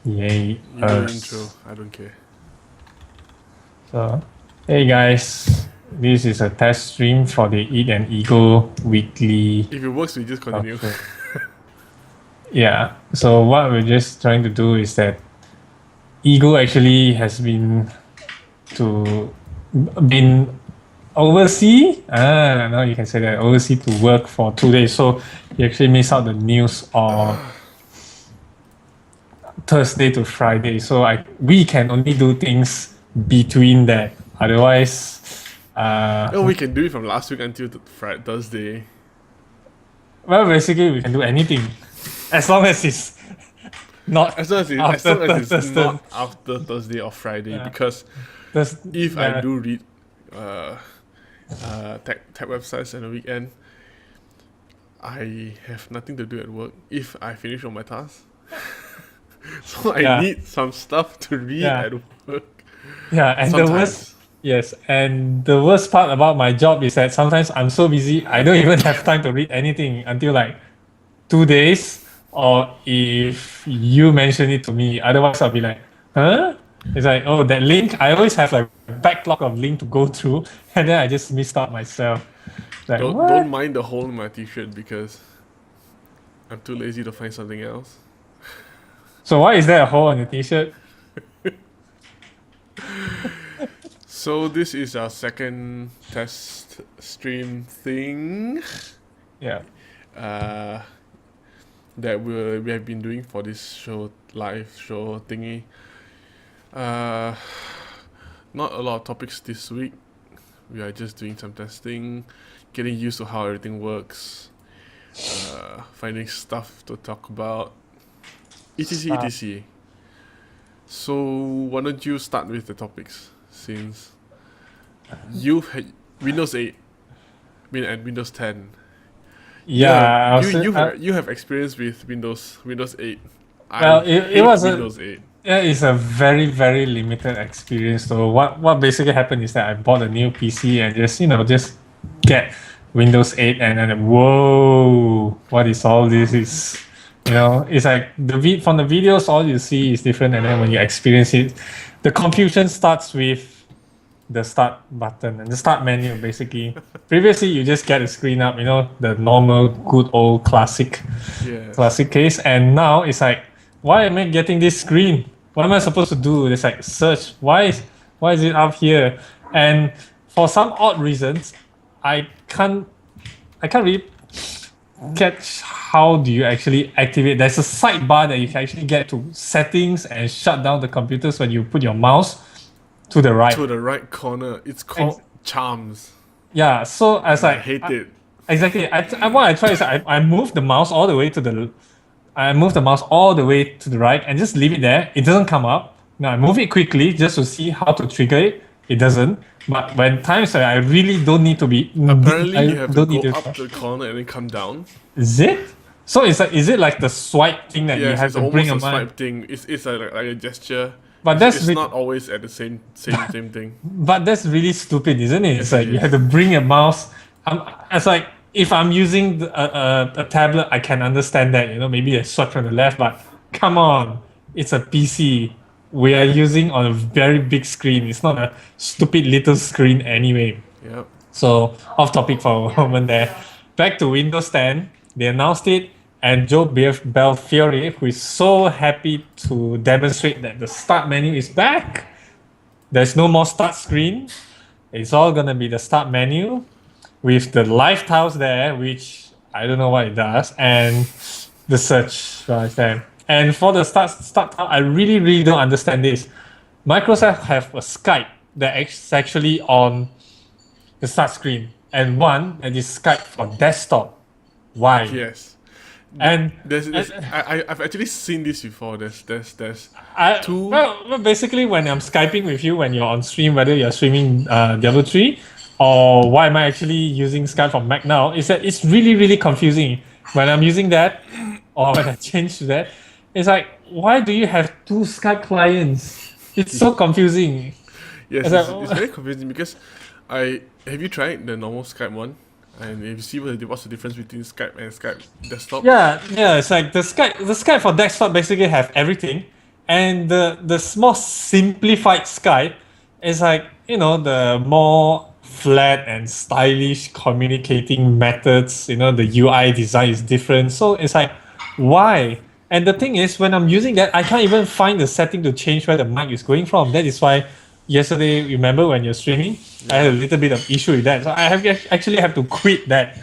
Yay. You do the intro. I don't care. So, hey guys, this is a test stream for the Eat and Ego weekly If it works, we just talk continue. show. Yeah. So what we're just trying to do is that Ego actually has to been overseas. Now you can say that overseas to work for 2 days. So he actually missed out the news of Thursday to Friday. So we can only do things between that. Otherwise, Oh, we can do it from last week until Friday, Thursday. well, basically we can do anything as long as it's not As long as, after it's Thursday. not after Thursday or Friday. Yeah. Because Thurs- if I yeah. do read tech websites on the weekend, I have nothing to do at work if I finish all my tasks. So I Yeah. need some stuff to read Yeah. at work. Yeah, and the worst, Sometimes. yes, and the worst part about my job is that sometimes I'm so busy I don't even have time to read anything until like 2 days, or if you mention it to me. Otherwise, I'll be like, huh? It's like, oh, that link. I always have like a backlog of link to go through, and then I just missed out myself. Like Don't what? mind the hole in my t-shirt because I'm too lazy to find something else. So why is there a hole on your t-shirt? So this is our second test stream thing Yeah. uh, that we have been doing for this show, live show thingy. Not a lot of topics this week. We are just doing some testing, getting used to how everything works, finding stuff to talk about, etc Stuff. etc. So why don't you start with the topics since you've had Windows 8 and Windows 10. Yeah. You have experience with Windows 8. I Well, it hate was a Windows 8. Yeah, it's a very, very limited experience. So what basically happened is that I bought a new PC and just get Windows 8, and then whoa, what is all this? It's like from the videos, all you see is different, and then when you experience it, the confusion starts with the start button and the start menu. Basically, previously you just get a screen up, the normal, good old Yes. classic case, and now it's like, why am I getting this screen? What am I supposed to do? It's like search. Why is it up here? And for some odd reasons, I can't I can't really catch how do you actually activate. There's a sidebar that you can actually get to settings and shut down the computers when you put your mouse to the right. To the right corner, it's called Charms. Yeah, so I was I like, hate it. exactly. What I try is I move the mouse all the way to the I move the mouse all the way to the right and just leave it there. It doesn't come up. Now I move it quickly just to see how to trigger it. It doesn't. But when times that I really don't need to be, Apparently, I you have to don't go need to. up the corner and then come down. Is it? So is it like the swipe thing that you Yes, have it's to bring almost a a mouse? swipe thing. It's like a gesture. But It's not always at the same thing. but that's really stupid, isn't it? It's Yes, it like you is. have to bring a mouse. It's like if I'm using a tablet, I can understand that. Maybe a swipe from the left, but come on, it's a PC. We are using on a very big screen. It's not a stupid little screen anyway. Yep. So off topic for a moment there. Back to Windows 10. They announced it, and Joe Belfiore, who is so happy to demonstrate that the start menu is back. There's no more start screen. It's all gonna be the start menu with the live tiles there, which I don't know what it does, and the search right there. And for the start tile, I really really don't understand this. Microsoft have a Skype that is actually on the start screen, and one that is Skype for desktop. Why? Yes. And I've actually seen this before. There's two. well, basically, when I'm Skyping with you, when you're on stream, whether you're streaming Diablo 3, or why am I actually using Skype from Mac now, is that it's really, really confusing. When I'm using that, or when I change to that, it's like, why do you have two Skype clients? It's so confusing. Yes, It's like, it's very confusing because I have you tried the normal Skype one, and if you see what's the difference between Skype and Skype desktop. yeah, it's like the Skype for desktop basically have everything. And the more simplified Skype is like, the more flat and stylish communicating methods, the UI design is different. So it's like, why? And the thing is, when I'm using that, I can't even find the setting to change where the mic is going from. That is why yesterday, remember when you're streaming, I had a little bit of issue with that. So I actually have to quit that.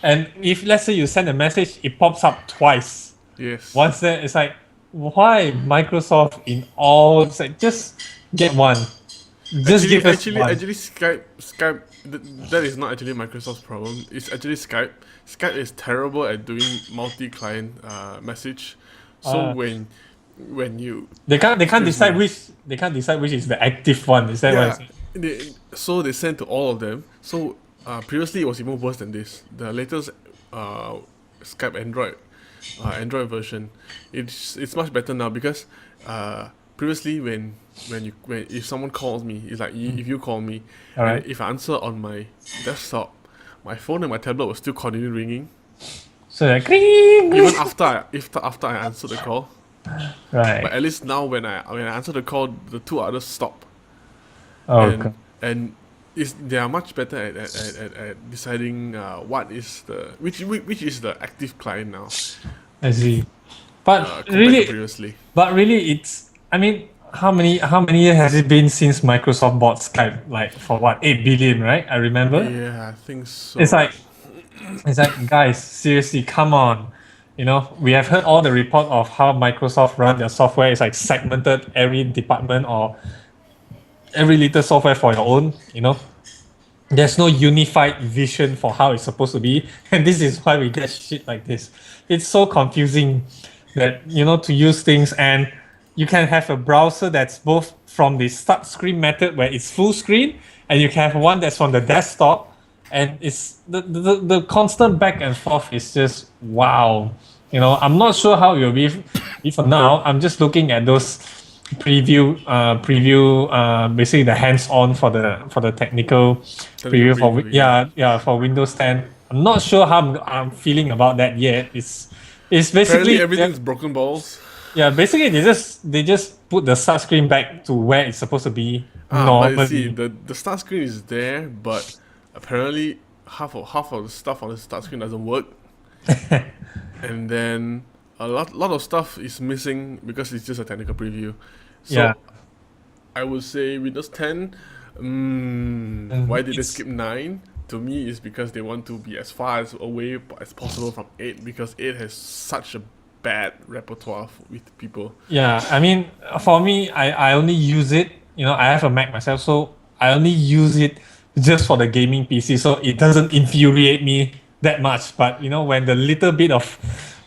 And if let's say you send a message, it pops up twice. Yes. Once there, it's like, why Microsoft in all? It's like, just get one. Just give us one. Actually, Skype. That is not actually Microsoft's problem. It's actually Skype. Skype is terrible at doing multi-client message. So Ah. when you They can't decide me. which is the active one. Is that what yeah, it's they sent to all of them. So previously it was even worse than this. The latest Skype Android version, it's much better now because previously when if someone calls me, it's like if you call me, all and right? if I answer on my desktop, my phone and my tablet will still continue ringing So like, cling, even after I answer the call. right? But at least now when I answer the call, the two others stop. Oh, and and they are much better at deciding what is the which is the active client now I see. But compared to really, previously. it's. I mean, how many years has it been since Microsoft bought Skype? Like for what, 8 billion, right? I remember. Yeah, I think so. It's like, guys, seriously, come on. We have heard all the report of how Microsoft run their software. It's like segmented every department or every little software for your own. There's no unified vision for how it's supposed to be, and this is why we get shit like this. It's so confusing that to use things, and you can have a browser that's both from the start screen method where it's full screen, and you can have one that's from the desktop, and it's the constant back and forth is just wow. I'm not sure how it will be for now. I'm just looking at those basically the hands-on for the technical Technical preview for preview, for Windows 10. I'm not sure how I'm feeling about that yet. It's Apparently basically everything's broken balls. basically they just put the start screen back to where it's supposed to be But you see, normally. the start screen is there, but apparently half of the stuff on the start screen doesn't work, and then a lot of stuff is missing because it's just a technical preview. So Yeah. I would say Windows 10. Why did they It's- skip 9? To me, it's because they want to be as far away as possible from 8 because 8 has such a bad repertoire with people. Yeah, I mean, for me, I only use it. I have a Mac myself, so I only use it just for the gaming PC, so it doesn't infuriate me that much. But when the little bit of,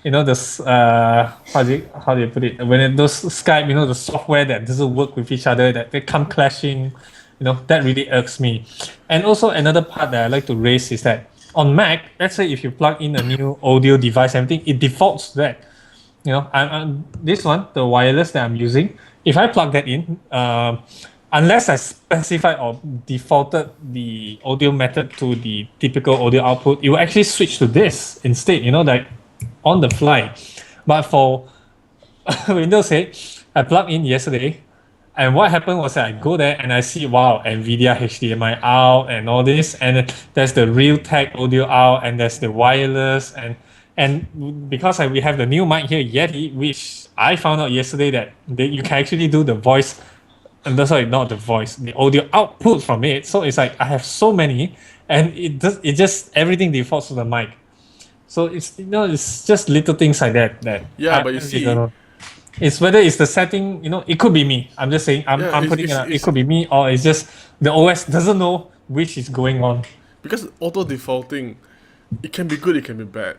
this how do you put it? When those Skype, the software that doesn't work with each other, that they come clashing, that really irks me. And also another part that I like to raise is that on Mac, let's say if you plug in a new audio device, everything, it defaults to that. I'm this one, the wireless that I'm using. If I plug that in, unless I specify or defaulted the audio method to the typical audio output, it will actually switch to this instead. Like on the fly. But for Windows 8, I plugged in yesterday, and what happened was that I go there and I see, wow, NVIDIA HDMI out and all this, and there's the Realtek audio out, and there's the wireless, and because we have the new mic here, Yeti, which I found out yesterday that you can actually do the voice, and sorry, not the voice, the audio output from it. So it's like I have so many, and it just everything defaults to the mic. So it's just little things like that. Yeah, but I you really see, don't know. It's whether it's the setting, it could be me. I'm just saying, I'm, yeah, I'm putting it out. It could be me, or it's just the OS doesn't know which is going on. because auto defaulting, it can be good, it can be bad.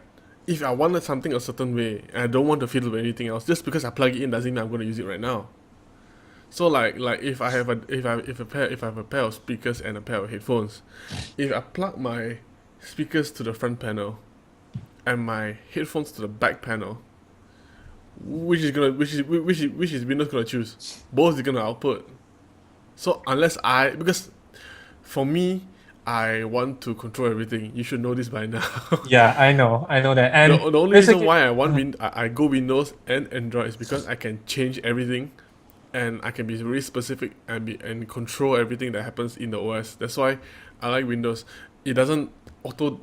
If I wanted something a certain way and I don't want to fiddle with anything else, just because I plug it in doesn't mean I'm going to use it right now. So like if I have a pair of speakers and a pair of headphones, if I plug my speakers to the front panel and my headphones to the back panel, which is Windows gonna choose? Both is gonna output. So because for me, I want to control everything. You should know this by now. Yeah, I know that. And The only reason basically, why I go Windows and Android is because I can change everything, and I can be really specific and control everything that happens in the OS. That's why I like Windows. It doesn't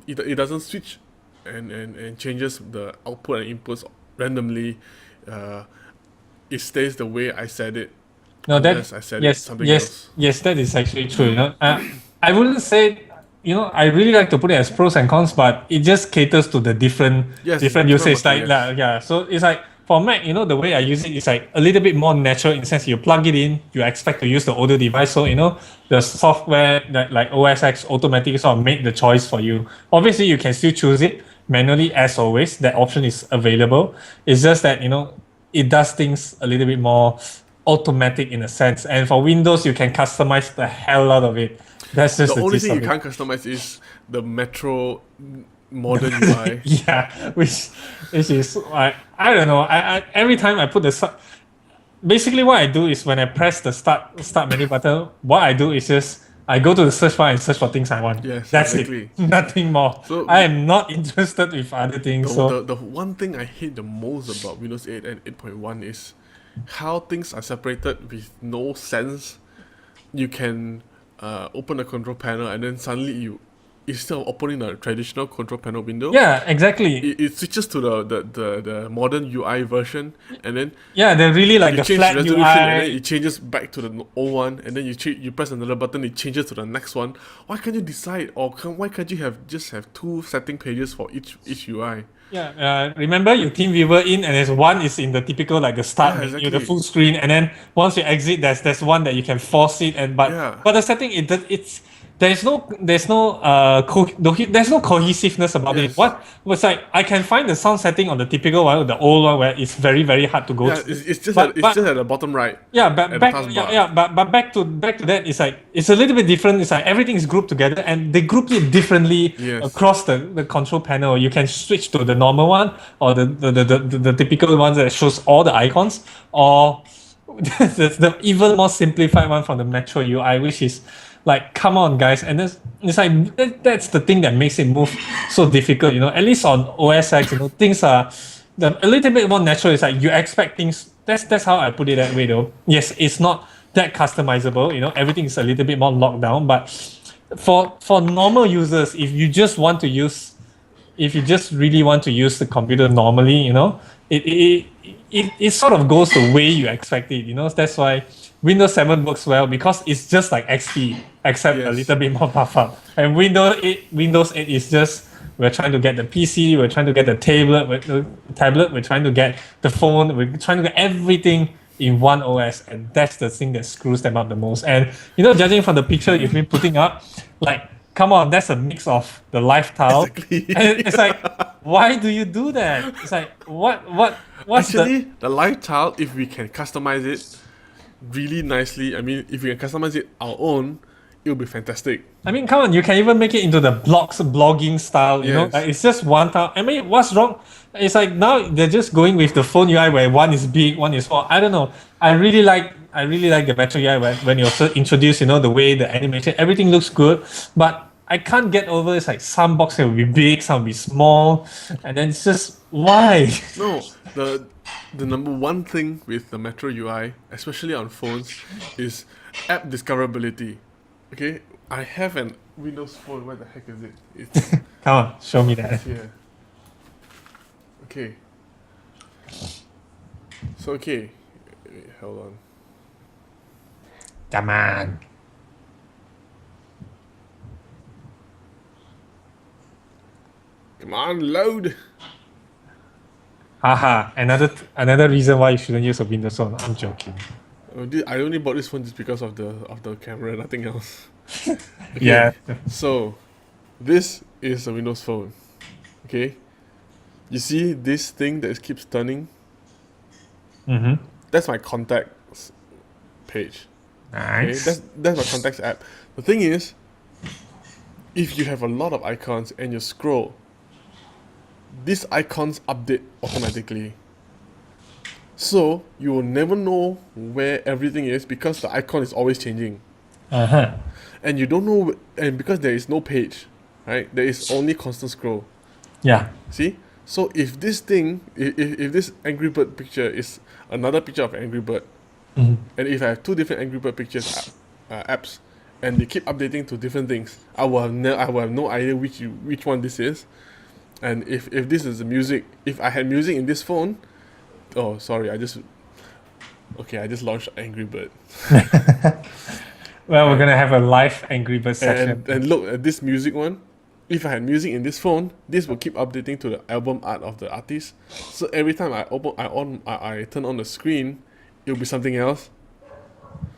it doesn't switch and changes the output and inputs randomly. Uh, it stays the way I said it, no, that unless I said it yes, something else. yes, that is actually true. I wouldn't say, I really like to put it as pros and cons, but it just caters to the different Yes, different different usage market, type. yes. Yeah. So it's like for Mac, the way I use it is like a little bit more natural in the sense you plug it in, you expect to use the older device. So the software that like OS X automatically sort of make the choice for you. Obviously, you can still choose it manually as always. That option is available. It's just that it does things a little bit more automatic in a sense. And for Windows, you can customize the hell out of it. That's just The the only gist thing you of it. can't customize is the Metro modern UI. Yeah, which is I don't know. I every time I put basically what I do is when I press the start menu button, what I do is just I go to the search bar and search for things I want. Yes, That's exactly. it. Nothing more. So I am not interested with other things. So the one thing I hate the most about Windows 8 and 8.1 is how things are separated with no sense. You can open the control panel and then suddenly instead of opening the traditional control panel window, yeah, exactly. it switches to the modern UI version, and then Yeah, they're really like you the change flat resolution and then UI. it changes back to the old one, and then you press another button, it changes to the next one. Why can't you decide, or why can't you just have two setting pages for each UI? Yeah, remember you team viewer in, and there's one is in the typical like the start Yeah, menu, the exactly. full screen, and then once you exit, there's one that you can force it, and but Yeah. but the setting it's there's no cohesiveness about it. Yes. What was like I can find the sound setting on the typical one, the old one where it's very very hard to go Yeah, through. it's just at the bottom right. Yeah, but At the back taskbar. but back to that, it's like it's a little bit different. It's like everything is grouped together and they grouped it differently Yes. across the control panel. You can switch to the normal one or the typical ones that shows all the icons, or the even more simplified one from the Metro UI, which is like, come on, guys. And it's like that's the thing that makes it move so difficult. At least on OS X, things are a little bit more natural. It's like you expect things. That's how I put it that way, though. Yes, it's not that customizable. Everything is a little bit more locked down. But for normal users, if you just really want to use the computer normally, it sort of goes the way you expect it. That's why Windows 7 works well because it's just like XP, except a Yes. little bit more buff up. And Windows 8 is just we're trying to get the PC, we're trying to get the tablet, we're trying to get the phone, we're trying to get everything in one OS, and that's the thing that screws them up the most. And judging from the picture you've been putting up, like, come on, that's a mix of the lifestyle. Exactly. And it's like, why do you do that? It's like, what's Actually, the light tile, if we can customize it really nicely, I mean, if we can customize it our own, it'll be fantastic. I mean, come on, you can even make it into the blogging style, Yes. like it's just one tile. I mean, what's wrong? It's like now they're just going with the phone UI where one is big, one is small. I don't know. I really like the Metro UI when you're first introduced, the way the animation, everything looks good. But I can't get over it's like some boxes will be big, some will be small, and then it's just why? No, the number one thing with the Metro UI, especially on phones, is app discoverability. Okay, I have an Windows phone. Where the heck is it? It's Come on, show me that. here. Okay. So okay, wait, hold on. Come on. Come on, load. Haha, another reason why you shouldn't use a Windows phone. I'm joking. Oh, I only bought this phone just because of the camera, nothing else. Okay, Yeah. So, this is a Windows phone. Okay. You see this thing that keeps turning? Mm-hmm. That's my contacts page. Okay, Nice. that's my contacts app. The thing is, if you have a lot of icons and you scroll, these icons update automatically. So you will never know where everything is because the icon is always changing. Uh-huh. and you don't know, and because there is no page, right? There is only constant scroll. Yeah. See? So if this thing, if this Angry Bird picture is another picture of Angry Bird, Mhm. and if I have two different Angry Bird pictures apps, and they keep updating to different things, I will have no idea which one this is. And if this is the music, if I had music in this phone, oh sorry, I just launched Angry Bird. Well, we're gonna have a live Angry Birds section. And look at this music one. If I had music in this phone, this will keep updating to the album art of the artist. So every time I turn on the screen, it'll be something else.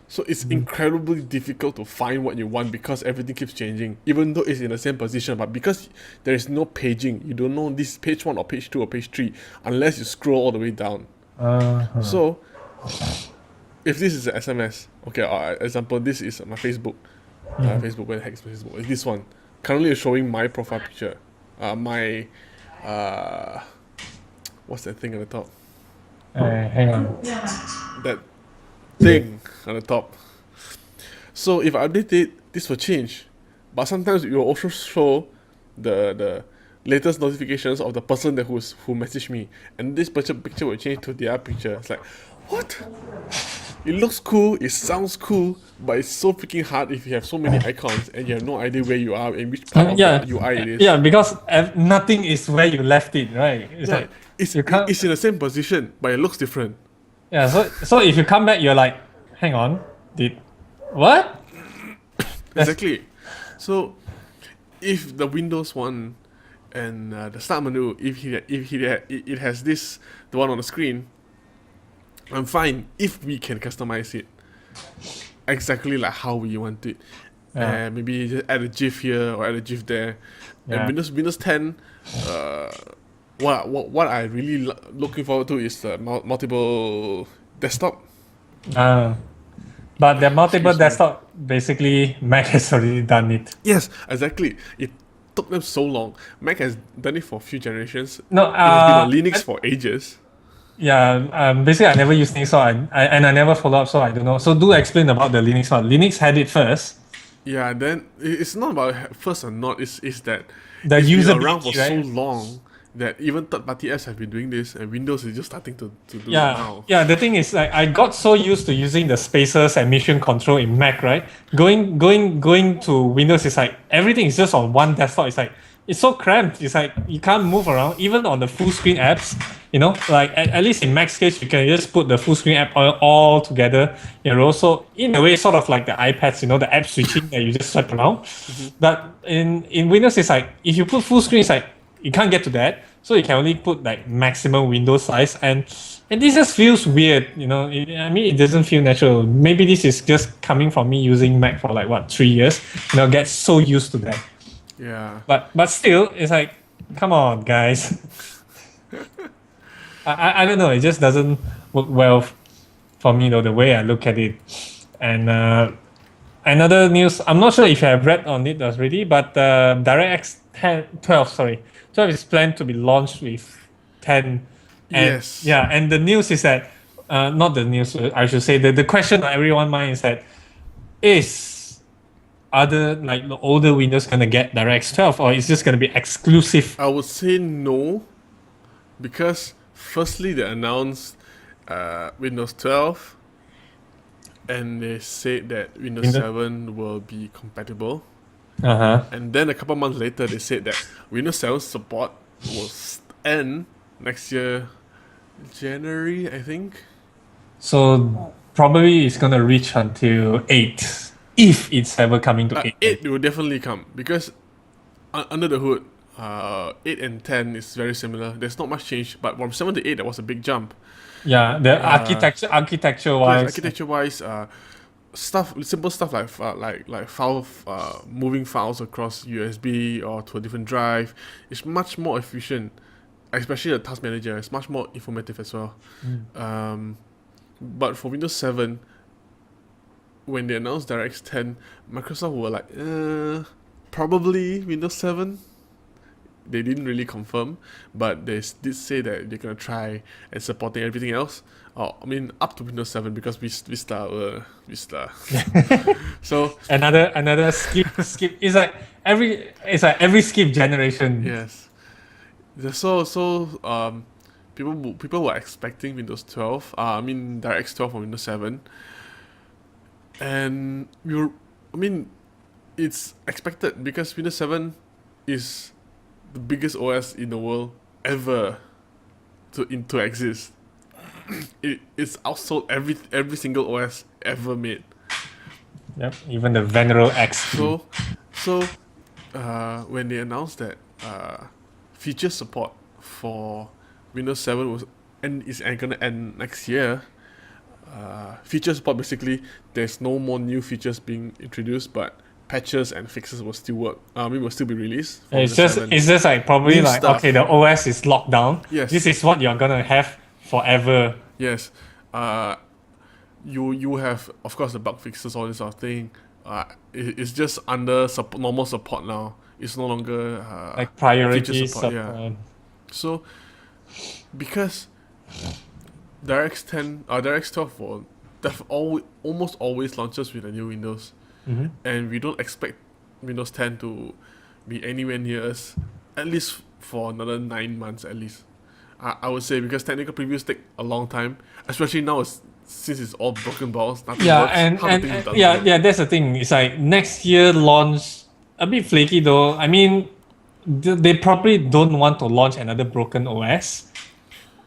So it's incredibly difficult to find what you want because everything keeps changing, even though it's in the same position. But because there is no paging, you don't know this page 1 or page 2 or page 3 unless you scroll all the way down. Uh-huh. So if this is an SMS, okay, example, this is my Facebook. Facebook, where the heck is Facebook? It's this one. Currently, it's showing my profile picture. What's that thing on the top? Hang on. That thing on the top. So if I update it, this will change. But sometimes it will also show the latest notifications of the person who messaged me, and this picture will change to their picture. It's like, what? It looks cool, it sounds cool, but it's so freaking hard if you have so many icons and you have no idea where you are and which part of Yeah. the UI it is. Yeah, because nothing is where you left it, right? It's Yeah, like it's you can't. in the same position, but it looks different. Yeah, so if you come back, you're like, hang on, what? Exactly. So, if the Windows one and the start menu, it has the one on the screen, I'm fine if we can customize it exactly like how we want it. Yeah. Maybe just add a GIF here or add a GIF there. Yeah. And Windows 10, what I really looking forward to is multiple desktop. But the multiple Excuse me. desktop, basically, Mac has already done it. Yes, exactly. It took them so long. Mac has done it for a few generations. No, It has been on Linux for ages. yeah, basically, I never used Linux, so I never follow up, so I don't know. So do explain about the Linux one. Linux had it first. Yeah, then it's not about first or not. It's that The it's been usability, around for so right? long that even third-party apps have been doing this, and Windows is just starting to do it Yeah, now. yeah. The thing is, like, I got so used to using the spaces and mission control in Mac, right? Going to Windows is like everything is just on one desktop. It's like it's so cramped. It's like you can't move around, even on the full screen apps. You know, like at least in Mac's case, you can just put the full screen app all together. You know, so in a way, sort of like the iPads. You know, the app switching that you just swipe around. But in Windows, it's like if you put full screen, it's like you can't get to that. So you can only put like maximum window size, and this just feels weird. You know, I mean, it doesn't feel natural. Maybe this is just coming from me using Mac for like what 3 years. You know, get so used to that. Yeah. But still, it's like, come on, guys. I don't know. It just doesn't work well for me though. The way I look at it, and another news. I'm not sure if you have read on it already, but DirectX 12 is planned to be launched with 10. And, Yes. Yeah, and the news is that not the news. I should say the question on everyone's mind is that is other like the older Windows gonna get DirectX 12 or is this gonna be exclusive? I would say no, because firstly they announced Windows 12, and they said that Windows 7 will be compatible. And then a couple months later, they said that Windows 7 support will end next year, January, I think. So probably it's gonna reach until 8, if it's ever coming to 8. 8 will definitely come, because under the hood, 8 and 10 is very similar. There's not much change, but from 7 to 8, that was a big jump. Yeah, the architecture wise. Architecture wise, simple stuff like file moving files across USB or to a different drive is much more efficient. Especially the task manager, it's much more informative as well. But for Windows 7, when they announced DirectX 10, Microsoft were like, probably Windows 7. They didn't really confirm, but they did say that they're gonna try and supporting everything else. Oh, I mean up to Windows 7 because Vista. So Another skip. It's like every skip generation. yes, so people were expecting Windows 12. I mean DirectX 12 or Windows 7, and I mean it's expected because Windows 7 is the biggest OS in the world ever to exist. It's outsold every single OS ever made. Yep. Even the Venero X. So when they announced that feature support for Windows 7 is gonna end next year, feature support basically there's no more new features being introduced, but patches and fixes will still work. Will still be released for It's Windows just 7. it's just like probably New like stuff. okay, the OS is locked down. Yes. This is what you're gonna have forever. Yes, you have of course the bug fixes, all this sort of thing. It's just under normal support now. It's no longer Like priority feature support. Yeah. support. So because DirectX 10, DirectX 12 almost always launches with a new Windows, Mm-hmm. and we don't expect Windows 10 to be anywhere near us, at least for another 9 months at least. I would say because technical previews take a long time, especially now since it's all broken balls. Nothing Yeah, works. and, half the and, things and doesn't yeah, work. yeah, that's the thing. It's like next year launch a bit flaky though. I mean, they probably don't want to launch another broken OS.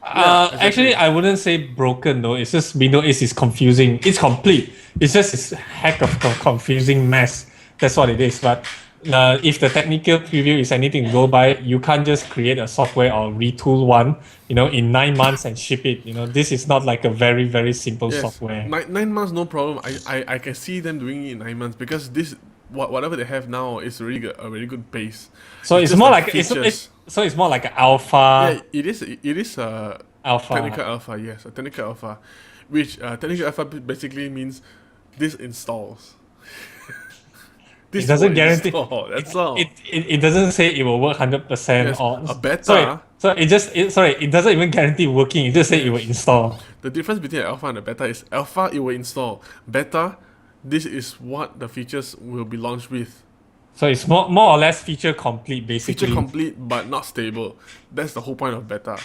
Exactly. Actually, I wouldn't say broken though. It's just Windows 8 is confusing. It's complete. It's just this heck of a confusing mess. That's what it is. But if the technical preview is anything to go by, you can't just create a software or retool one, in 9 months and ship it. This is not like a very, very simple Yes, software. 9 months no problem. I can see them doing it in 9 months because whatever they have now is really a really good base. So it's just more the like features. it's more like an alpha. Yeah, it is a Alpha. technical alpha. Yes, a technical alpha, which technical alpha basically means this installs. This It doesn't will guarantee. install, that's all. It doesn't say it will work 100% Yes, or a beta. Sorry, it doesn't even guarantee working. It just say it will install. The difference between alpha and a beta is alpha it will install. Beta, this is what the features will be launched with. So it's more or less feature complete basically. Feature complete but not stable. That's the whole point of beta.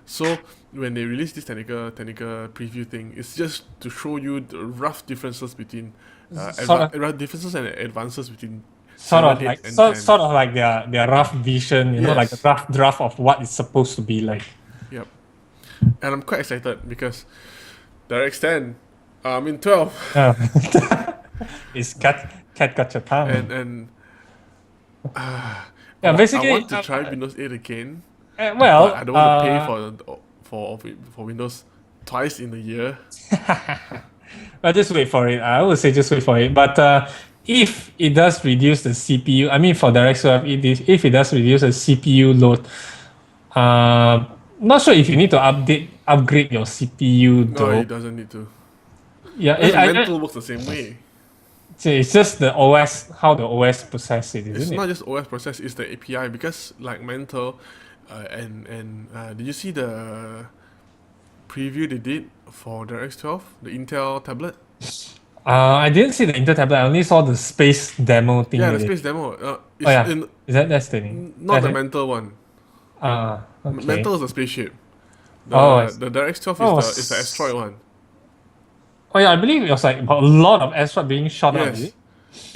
So when they release this technical preview thing, it's just to show you the rough differences between differences and advances between Sort 7, of 8, like and sort, 10. sort of like their rough vision, like a Yes. rough draft of what it's supposed to be like. Yep. And I'm quite excited because DirectX 10, 12, Yeah. It's cat got your tongue. and Yeah, basically I want to try Windows 8 again. well, But I don't want to pay for Windows twice in a year. Well, just wait for it. I would say just wait for it. But if it does reduce the CPU, I mean for DirectX 12, if it does reduce the CPU load, not sure if you need to upgrade your CPU No, though. it doesn't need to. Yeah, Because Mental works the same way. it's just the OS, how the OS process it, It's isn't it? not just OS process; it's the API. Because like Mental, did you see the preview they did for DirectX 12, the Intel tablet? I didn't see the Intel tablet. I only saw the space demo thing. Yeah, the with it. space demo. It's Oh yeah, in, that's the thing. not the That's it? Mental one. Okay. Mental is a spaceship. Oh, I see. The DirectX 12 Oh, is the asteroid one. Oh yeah, I believe it was like about a lot of asteroid being shot out. Is Yes, it?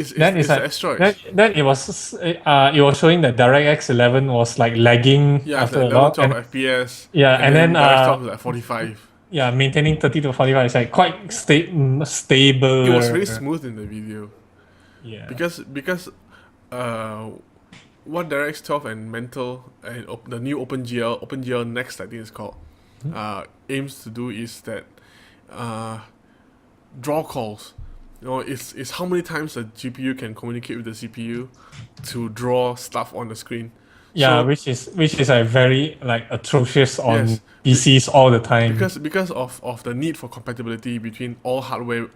it's Then the it's like asteroid. then it was showing that DirectX 11 was like lagging Yeah, it's after like a lot, 12 and FPS. yeah, and then DirectX 12 is like 45. yeah, maintaining 30 to 45 is like quite stable. It was very smooth in the video. Yeah. Because what DirectX 12 and Mental and the new OpenGL Next I think it's called, aims to do is that draw calls. It's how many times the GPU can communicate with the CPU to draw stuff on the screen. Yeah, So, which is like very like atrocious on Yes. PCs all the time. because of the need for compatibility between all hardware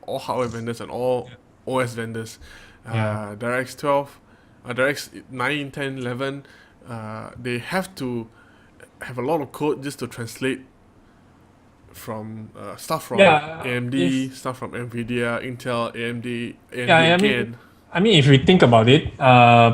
vendors and all OS vendors, Yeah. DirectX 12, DirectX 9, 10, 11, they have to have a lot of code just to translate stuff from Yeah, AMD, stuff from Nvidia, Intel, AMD yeah, I mean, again. if we think about it,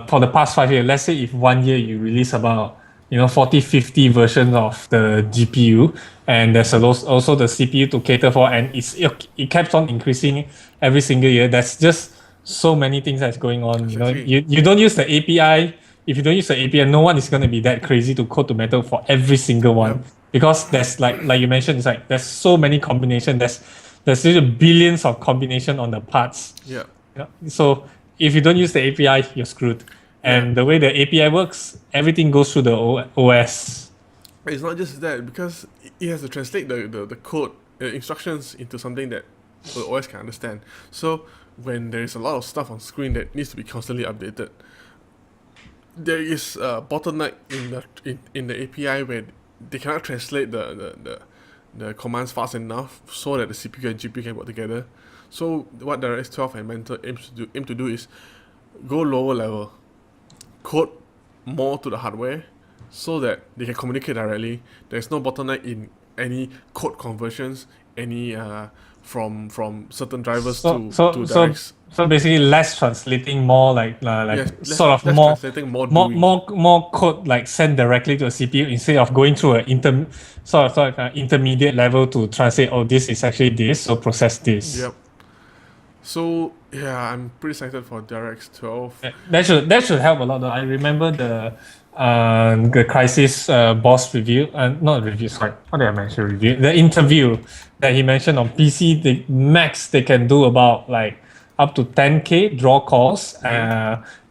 for the past 5 years, let's say if one year you release about 40, 50 versions of the GPU, and there's also the CPU to cater for, and it keeps on increasing every single year. That's just so many things that's going on. Exactly. You don't use the API. If you don't use the API, no one is going to be that crazy to code to metal for every single Yep. one, because there's like you mentioned, it's like there's so many combinations. There's literally billions of combination on the parts. Yep. So if you don't use the API, you're screwed. Yeah. And the way the API works, everything goes through the OS. It's not just that because it has to translate the code instructions into something that the OS can understand. So when there is a lot of stuff on screen that needs to be constantly updated, there is a bottleneck in the API where they cannot translate the commands fast enough so that the CPU and GPU can work together. So what DirectX 12 and Mentor aim to do is go lower level, code more to the hardware, so that they can communicate directly. There's no bottleneck in any code conversions, any from certain drivers to DirectX. So basically, less translating, more like Yes, sort of less more translating, more more doing. more code like sent directly to a CPU instead of going through an sort of intermediate level to translate. Oh, this is actually this, so process this. Yep. So yeah, I'm pretty excited for DirectX 12. That should help a lot. Though. I remember the Crisis boss review, not review. Sorry, what did I mention? Review. The interview that he mentioned on PC, the max they can do about like up to 10K draw calls.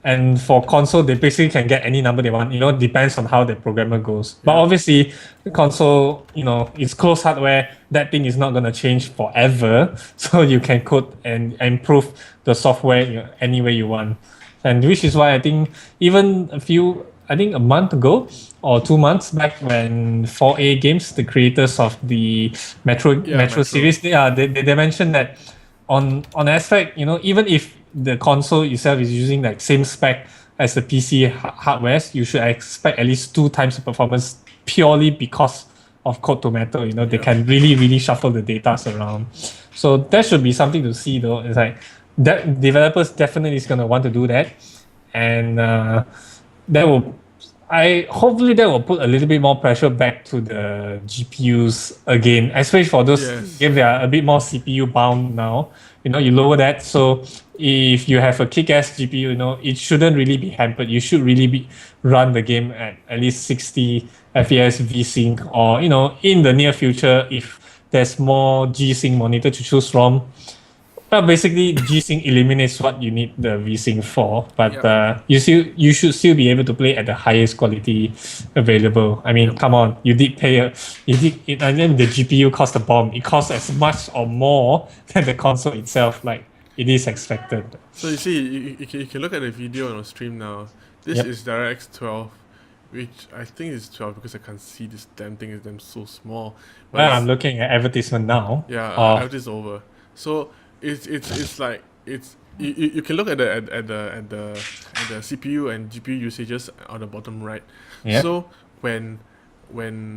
And for console, they basically can get any number they want. Depends on how the programmer goes. But Yeah. obviously, the console, it's closed hardware. That thing is not gonna change forever. So you can code and improve the software any way you want. And which is why I think even a month ago or 2 months back when 4A Games, the creators of the Metro Metro. series, they mentioned that on aspect, even if the console itself is using like same spec as the PC hardware, you should expect at least 2 times the performance purely because of code to metal. They Yeah. can really, really shuffle the data around. So that should be something to see though. It's like that developers definitely is gonna want to do that. And hopefully that will put a little bit more pressure back to the GPUs again, especially for those Yes. games that are a bit more CPU bound now. You lower that, so if you have a kick-ass GPU, it shouldn't really be hampered. You should really run the game at least 60 FPS VSync, or in the near future, if there's more G-Sync monitor to choose from. Well, basically, G-Sync eliminates what you need the V-Sync for, but Yep. you should still be able to play at the highest quality available. I mean, come on, you did pay and then the GPU cost a bomb. It costs as much or more than the console itself, like it is expected. So you see, you can look at the video on our stream now. This Yep. is DirectX 12, which I think is 12 because I can't see this damn thing is damn so small. But Well, it's- I'm looking at advertisement now. yeah, of everything's over. So it's like you can look at the CPU and GPU usages on the bottom right. Yeah. So when when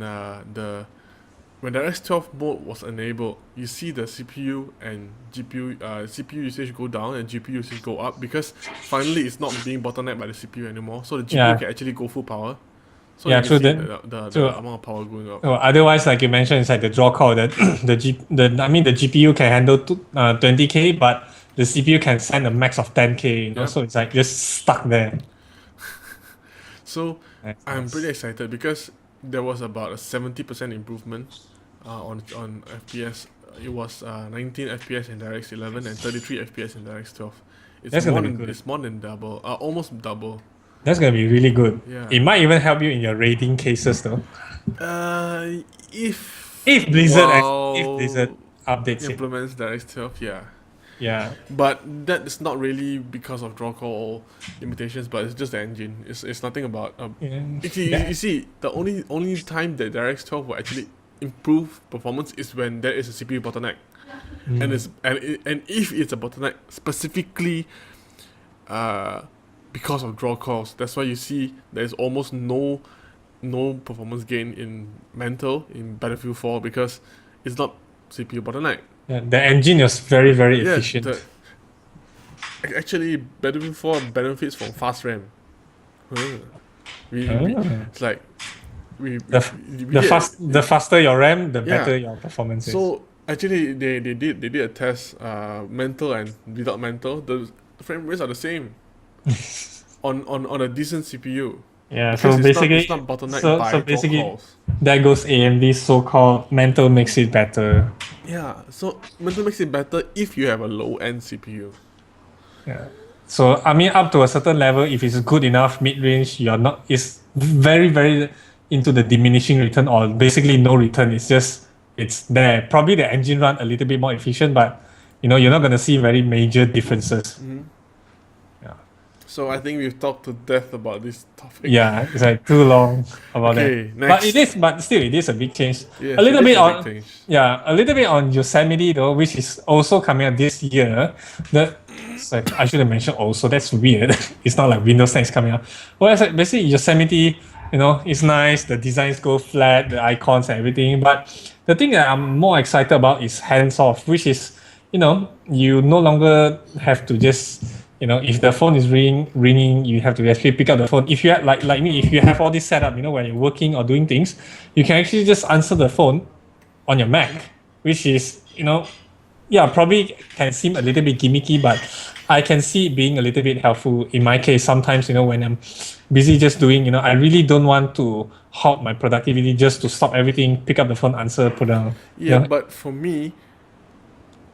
DirectX 12 mode was enabled, you see the CPU and CPU usage go down and GPU usage go up because finally it's not being bottlenecked by the CPU anymore. So the GPU Yeah. can actually go full power. So Yeah, you can true, see then- the true. amount of power going up. Oh, otherwise, like you mentioned, it's like the draw call that the GPU can handle 20K, but the CPU can send a max of 10K. Yep. So it's like just stuck there. So That's I'm nice. pretty excited because there was about a 70% improvement on FPS. It was 19 FPS in DirectX 11 and 33 FPS in DirectX 12. That's gonna be good. It's more than double, almost double. That's gonna be really good. Yeah. It might even help you in your rating cases though. If Blizzard WoW updates it. implements DirectX 12, yeah. Yeah. But that is not really because of draw call limitations, but it's just the engine. It's nothing about Yeah. you see, the only time that DirectX 12 will actually improve performance is when there is a CPU bottleneck, and if it's a bottleneck specifically, because of draw calls, that's why you see there's almost no performance gain in Mental in Battlefield 4 because it's not CPU bottleneck. Yeah, the engine is very, very Yeah, efficient. actually, Battlefield 4 benefits from fast RAM. Huh. Ah. It's like we The faster your RAM, the yeah. better your performance is. So actually, they did a test, mental and without mental. The frame rates are the same on a decent CPU. Yeah, Because so it's basically, not bottlenecked so by so draw basically, calls. there goes AMD's so-called mental makes it better. Yeah, so mental makes it better if you have a low end CPU. Yeah. So I mean, up to a certain level, if it's good enough mid-range, you're not. It's very, very into the diminishing return or basically no return. It's just it's there. Probably the engine run a little bit more efficient, but you're not gonna see very major differences. Yeah. So I think we've talked to death about this topic. Yeah, it's like too long about Okay, that. next. But still, it is a big change. Yes, A little it is bit a big on, change. yeah, a little bit on Yosemite though, which is also coming out this year. It's like, I should have mentioned also. That's weird. It's not like Windows 10 is coming out. Well, it's like basically Yosemite. It's nice. The designs go flat, the icons and everything. But the thing that I'm more excited about is hands off, which is, you no longer have to just if the phone is ringing, you have to actually pick up the phone. If you have, like me, if you have all this set up, when you're working or doing things, you can actually just answer the phone on your Mac, which is, yeah, probably can seem a little bit gimmicky, but I can see it being a little bit helpful in my case. Sometimes, when I'm busy just doing, I really don't want to halt my productivity just to stop everything, pick up the phone, answer, put down. Yeah, but for me,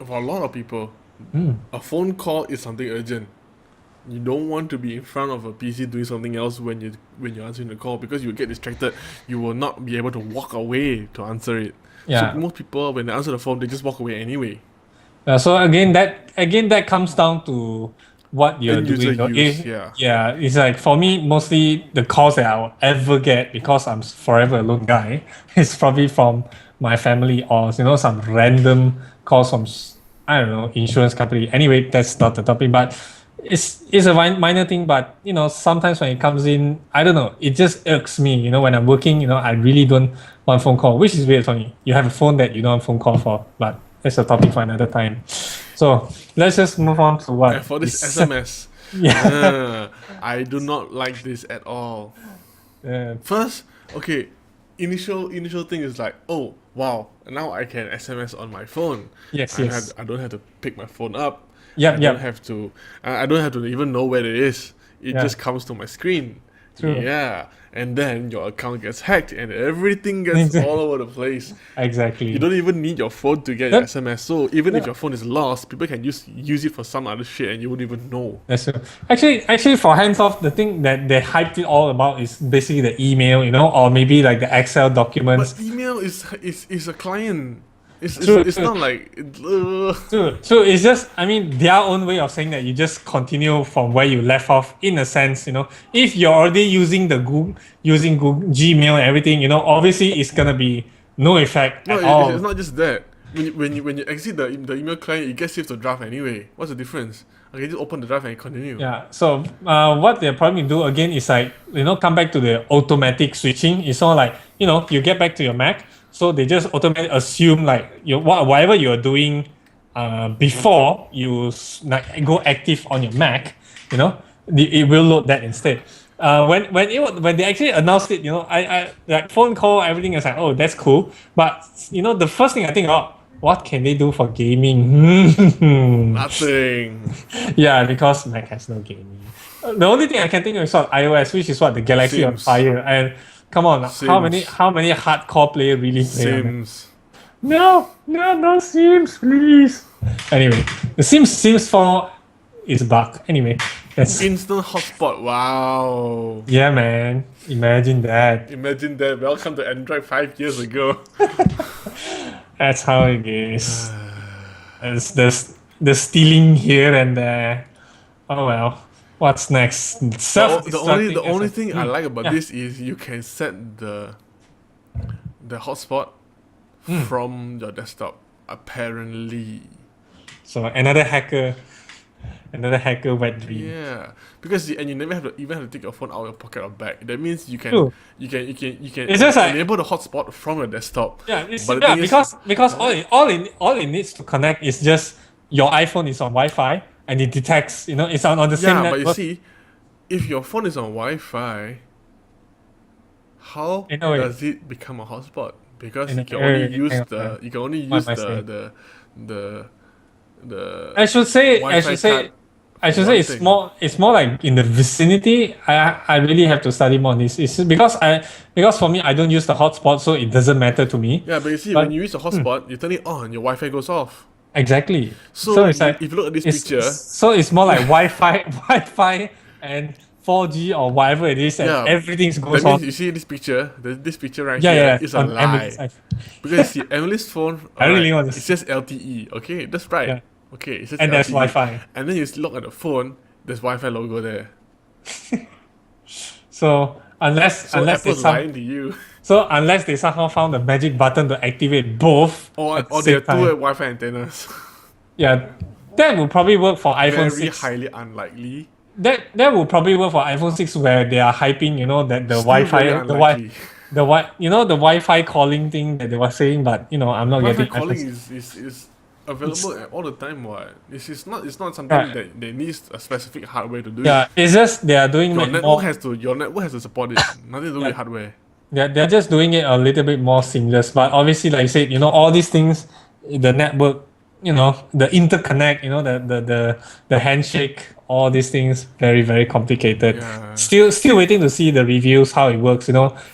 for a lot of people, a phone call is something urgent. You don't want to be in front of a PC doing something else when you're answering the call because you will get distracted. You will not be able to walk away to answer it. Yeah. So most people, when they answer the phone, they just walk away anyway. So that comes down to what you're End user doing. use, yeah. Yeah, it's like for me, mostly the calls that I'll ever get because I'm forever alone guy is probably from my family or some random calls from I don't know insurance company. Anyway, that's not the topic, but it's a minor thing. But sometimes when it comes in, I don't know, it just irks me. When I'm working, I really don't want phone call, which is weird for me. You have a phone that you don't want phone call for, but that's a topic for another time. So let's just move on to what And for this is- SMS, I do not like this at all. First, okay, initial thing is like, oh wow, now I can SMS on my phone. Yes, I yes. I don't have to pick my phone up. Yeah, I yeah. don't have to. I don't have to even know where it is. It Yeah. just comes to my screen. True. Yeah, and then your account gets hacked and everything gets all over the place. Exactly. You don't even need your phone to get Yep. SMS. So even if your phone is lost, people can use it for some other shit and you wouldn't even know. That's true. Actually, for hands off, the thing that they hyped it all about is basically the email, or maybe like the Excel documents. But email is a client. It's True, it's true. not like So it's just, I mean, their own way of saying that you just continue from where you left off. In a sense, if you're already using Google Gmail and everything, obviously it's gonna be no effect no. at all. It's not just that. When you exit the email client, it gets saved to draft anyway. What's the difference? Okay, just open the draft and continue. Yeah. So what they're probably do again is like come back to the automatic switching. It's all like you get back to your Mac, so they just automatically assume like whatever you're doing before you go active on your Mac, it will load that instead. When they actually announced it, I like phone call everything is like, oh, that's cool, but the first thing I think about, what can they do for gaming? Nothing. Yeah, because Mac has no gaming. The only thing I can think of is iOS, which is what the Galaxy on Sims. Fire. And come on, how many Sims. hardcore player really play on it? Sims. No Sims, please. Anyway, the Sims 4 is bug. Anyway, that's Instant hotspot. Wow. yeah, man. Imagine that. Imagine that. Welcome to Android 5 years ago. That's how it is. It's the stealing here and there. Oh well. What's next? The only thing I like about Yeah. this is you can set the hotspot from your desktop. Apparently. So another hacker Another hacker wet dream. Yeah, because and you never have to even have to take your phone out of your pocket or bag. That means True. you can It's just like enable the hotspot from your desktop. yeah, it's, But the yeah, thing is, because all it needs to connect is just your iPhone is on Wi-Fi and it detects, it's on the same yeah, but you network. see, if your phone is on Wi-Fi, how In a way. does it become a hotspot? Because In you a- can only hang use on, hang the on. you can only What use am I saying? the I should say Wi-Fi card I for should say one it's thing. more like in the vicinity. I really have to study more on this. It's because for me I don't use the hotspot, so it doesn't matter to me. Yeah, but you see, when But you use the hotspot, you turn it on, your Wi-Fi goes off. exactly. So So it's like if you look at this picture, it's more like Wi-Fi and 4G or whatever it is, and yeah, everything that goes means on. you see this picture. This picture right Yeah, here yeah, is a on Emily's lie. iPhone. Because you see, Emily's phone, I really alright, want it to. says LTE. Okay, that's right. Yeah, Okay, it says and there's LTE. Wi-Fi. And then you look at the phone. There's Wi-Fi logo there. So So Apple's lying to you, unless they somehow found the magic button to activate both at the or they same have two time, Wi-Fi antennas. yeah, that would probably work for iPhone Very 6. highly unlikely. That would probably work for iPhone 6 where they are hyping, that the Still very Wi-Fi, unlikely. the Wi-Fi calling thing that they were saying, but I'm not Wi-Fi getting calling iPhone. is available all the time. What? It's not something Yeah. that needs a specific hardware to do Yeah, it. it's just they are doing Your like network more. has to support it. Nothing to do with hardware. They're just doing it a little bit more seamless. But obviously, like I said, all these things, the network, the interconnect, the handshake, all these things, very, very complicated. Yeah. Still waiting to see the reviews, how it works.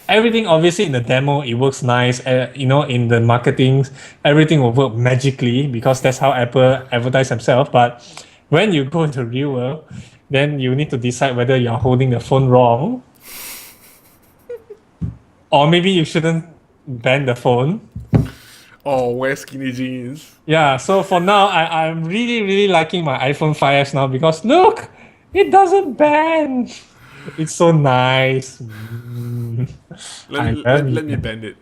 Everything obviously in the demo, it works nice. In the marketing, everything will work magically because that's how Apple advertise themselves. But when you go into real world, then you need to decide whether you're holding the phone wrong, or maybe you shouldn't bend the phone. Oh, wear skinny jeans. Yeah, so for now, I'm really, really liking my iPhone 5S now because look, it doesn't bend. It's so nice. I love Let it. me bend it.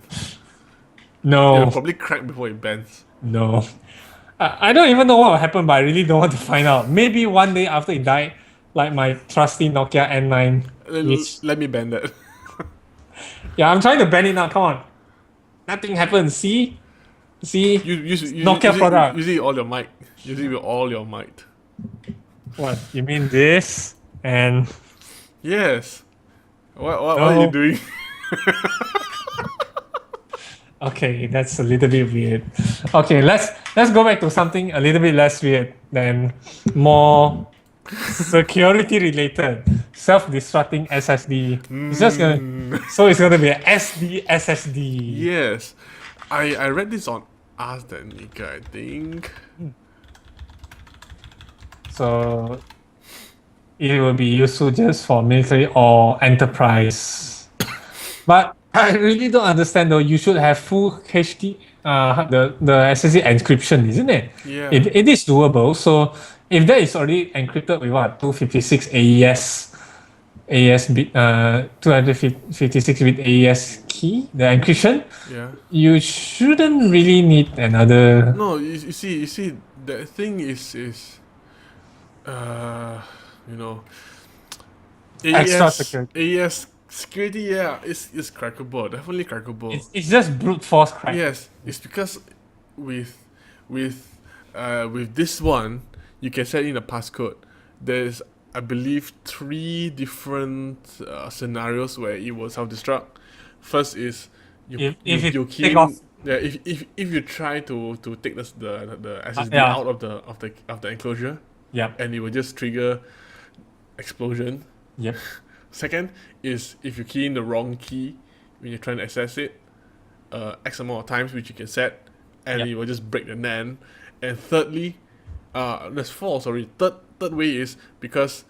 No, It'll probably crack before it bends. no. I don't even know what will happen, but I really don't want to find out. Maybe one day after it died, like my trusty Nokia N9. Let me bend it. Yeah, I'm trying to bend it now. Come on. Nothing happens. See? Nokia product. Use it all your might. Use it with all your might. What? You mean this? And Yes. What are you No. doing? okay, that's a little bit weird. Okay, let's go back to something a little bit less weird than more security related. Self-destructing SSD. It's gonna be a SD SSD. Yes. I read this on Ask the Nika, I think. So it will be useful just for military or enterprise. But I really don't understand though. You should have full HD, the SSD encryption, isn't it? Yeah. It is doable. So if that is already encrypted with what 256 AES bit, 256 bit AES key, the encryption, Yeah. you shouldn't really need another. No, you see, the thing is, you know, Extra security. AES security, yeah, is crackable, definitely crackable. It's just brute force crack. Yes, it's because with this one, you can set in a passcode. There's, I believe, 3 different scenarios where it will self-destruct. First is If you it key take in, off. yeah, if you try to take the SSD yeah. out of the enclosure, Yep. and it will just trigger explosion. Yep. Second is if you key in the wrong key when you're trying to access it, X amount of times, which you can set, and Yep. it will just break the NAND. And thirdly, there's 4. Sorry, third way is because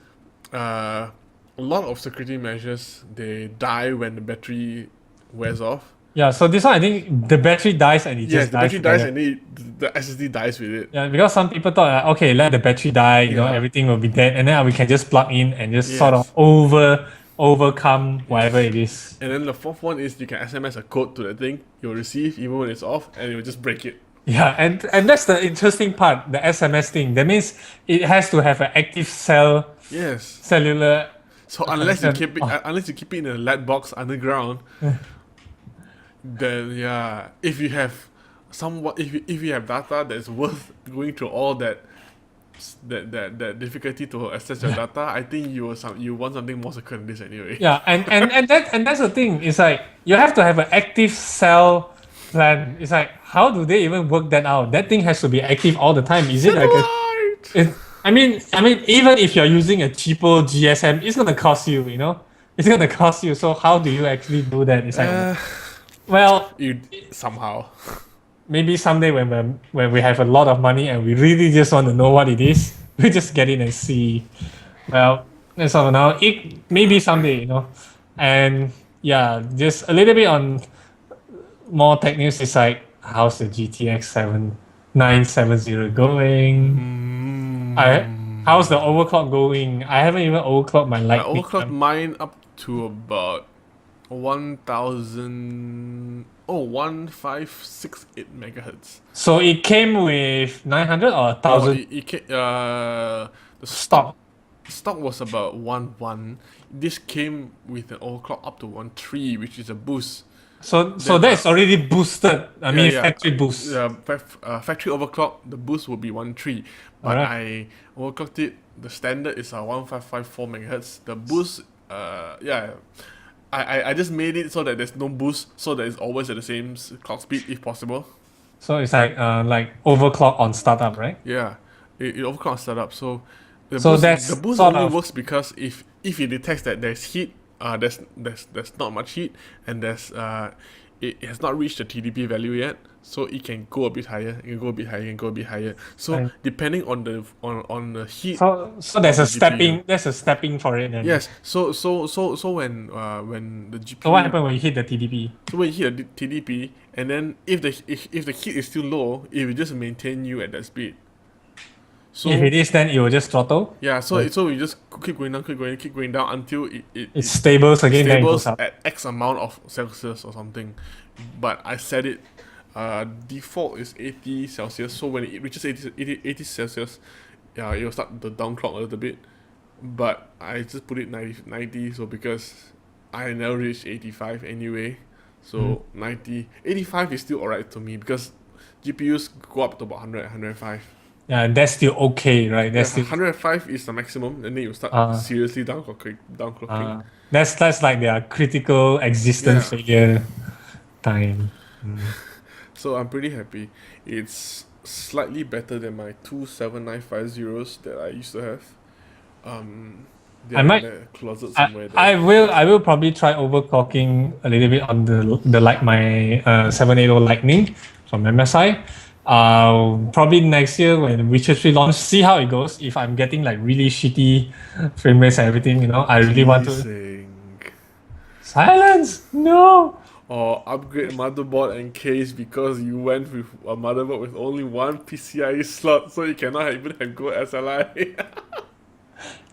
a lot of security measures, they die when the battery wears off. Yeah, so this one I think the battery dies and it Yes, just the dies battery dies together. and the SSD dies with it. Yeah, because some people thought okay, let the battery die, Yeah. everything will be dead, and then we can just plug in and just sort of Yes. overcome whatever it is. And then the fourth one is you can SMS a code to the thing you'll receive even when it's off, and it will just break it. Yeah, and that's the interesting part, the SMS thing. That means it has to have an active Yes. cellular So connection. Oh, unless you keep it in a lead box underground, then yeah, if you have if you have data that's worth going through all that difficulty to access your yeah. data, I think you want something more secure than this anyway. Yeah, and that's the thing. It's like you have to have an active cell plan. It's like how do they even work that out? That thing has to be active all the time. Is it like a Satellite. it, I mean, even if you're using a cheaper GSM, it's gonna cost you, it's gonna cost you. So how do you actually do that? It's like, Uh, well, you somehow. maybe someday when we have a lot of money and we really just want to know what it is, we just get in and see. Well, that's all for now. It maybe someday, and yeah, just a little bit on more tech news. Is like how's the GTX 7970 going? I How's the Mm. overclock going? I haven't even overclocked my I Lightning. overclocked mine up to about 1000 oh 1568 megahertz. So it came with 900 or No, 1000 the stock. stock was about 1 1. This came with an overclock up to 1 3, which is a boost. So Then that's already boosted. I yeah mean yeah factory boost. factory overclock, the boost would be 1 3, All but right. I overclocked it. The standard is 1554 megahertz. The boost yeah, I just made it so that there's no boost, so that it's always at the same clock speed if possible. So it's like overclock on startup, right? Yeah, it overclocks startup. So So the that's boost sort only of works because if it detects that there's heat, there's not much heat, and it has not reached the TDP value yet, so it can go a bit higher, it can go a bit higher, it can go a bit higher. So I, depending on the heat so of there's the a GPU. stepping for it then. Yes, so when the So what GPU, happened when you hit the TDP? so when you hit a TDP, and then if the heat is still low, it will just maintain you at that speed. If So it is, then it will just throttle. yeah, Or so we just keep going down, keep going down until it stables it again, then it goes stables up. at X amount of Celsius or something. But I set it, default is 80 Celsius, so when it reaches 80 Celsius, yeah, it will start to downclock a little bit. But I just put it 90, so because I never reached 85 anyway, Mm. so 85 is still alright to me because GPUs go up to about 100, 105. Yeah, that's still okay, right? Yeah, That's still 105 is the maximum, and then you start uh seriously downclocking. that's like their critical existence Yeah, failure time. Mm. so I'm pretty happy. It's slightly better than my 27950s that I used to have. Um, I they're in might the closet I, somewhere there. I will probably try overclocking a little bit on the like my 780 Lightning from MSI. Probably next year when Witcher 3 launch, see how it goes. If I'm getting like really shitty frame rates and everything, I really want to Teasing. silence. No. Or upgrade motherboard and case because you went with a motherboard with only one PCIe slot, so you cannot even have good SLI.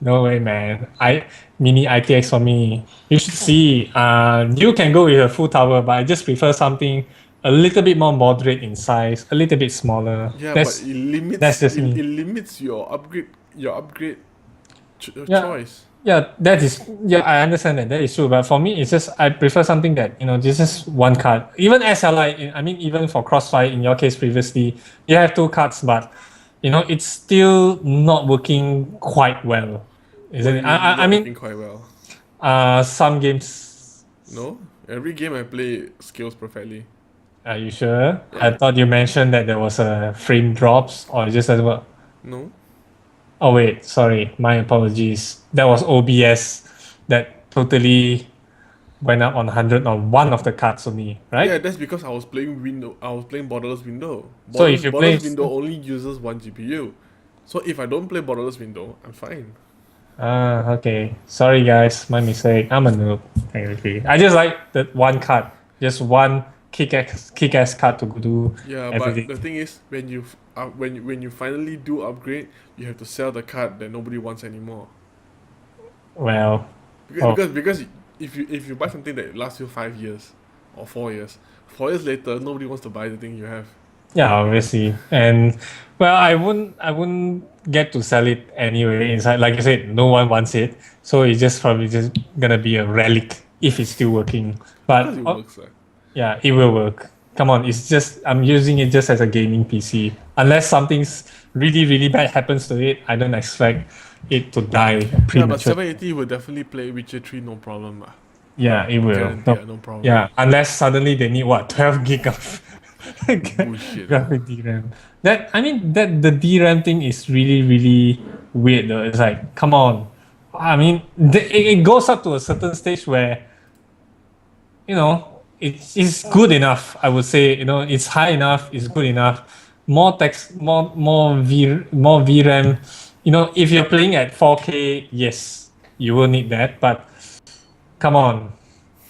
No way, man. Mini ITX for me. You should see. You can go with a full tower, but I just prefer something a little bit more moderate in size, a little bit smaller. Yeah, but That's just it me. limits your upgrade Yeah, choice. yeah. I understand that. That is true. But for me, it's just I prefer something that this is one card. Even SLI. I mean, even for Crossfire, in your case previously, you have two cards, but it's still not working quite well, What isn't do it? you mean I not mean, working quite well? some games. No, every game I play scales perfectly. Are you sure? I Yeah, thought you mentioned that there was a frame drops or it just doesn't work. no. Oh wait, sorry, my apologies. That was OBS that totally went up on 100 on one of the cards only, Yeah, right? that's because I was playing window. I was playing Borderless Window. So if you play, Borderless Window only uses one GPU. So if I don't play Borderless Window, I'm fine. okay, sorry guys, my mistake. I'm a noob technically. I just like that one card, just one kick ass card to do Yeah, but everything. the thing is, when you finally do upgrade, you have to sell the card that nobody wants anymore. Well, Because oh, if you buy something that lasts you 5 years or 4 years, 4 years later nobody wants to buy the thing you have. Yeah, obviously. And well, I wouldn't get to sell it anyway. Inside, like I said, no one wants it. So it's just probably just gonna be a relic if it's still working. Of course, But it works. yeah, it will work. Come on, it's just I'm using it just as a gaming PC. Unless something's really, really bad happens to it, I don't expect it to die Yeah, but prematurely. 780 will definitely play Witcher 3, no problem. Yeah, it will. Guarantee, No, no problem. yeah, unless suddenly they need what 12 gig of Bullshit. graphic DRAM. That I mean that the DRAM thing is really really weird though. It's like come on. I mean it goes up to a certain stage where it's good enough. I would say it's high enough. It's good enough. More text, more VRAM. If you're playing at 4K, yes, you will need that. But come on,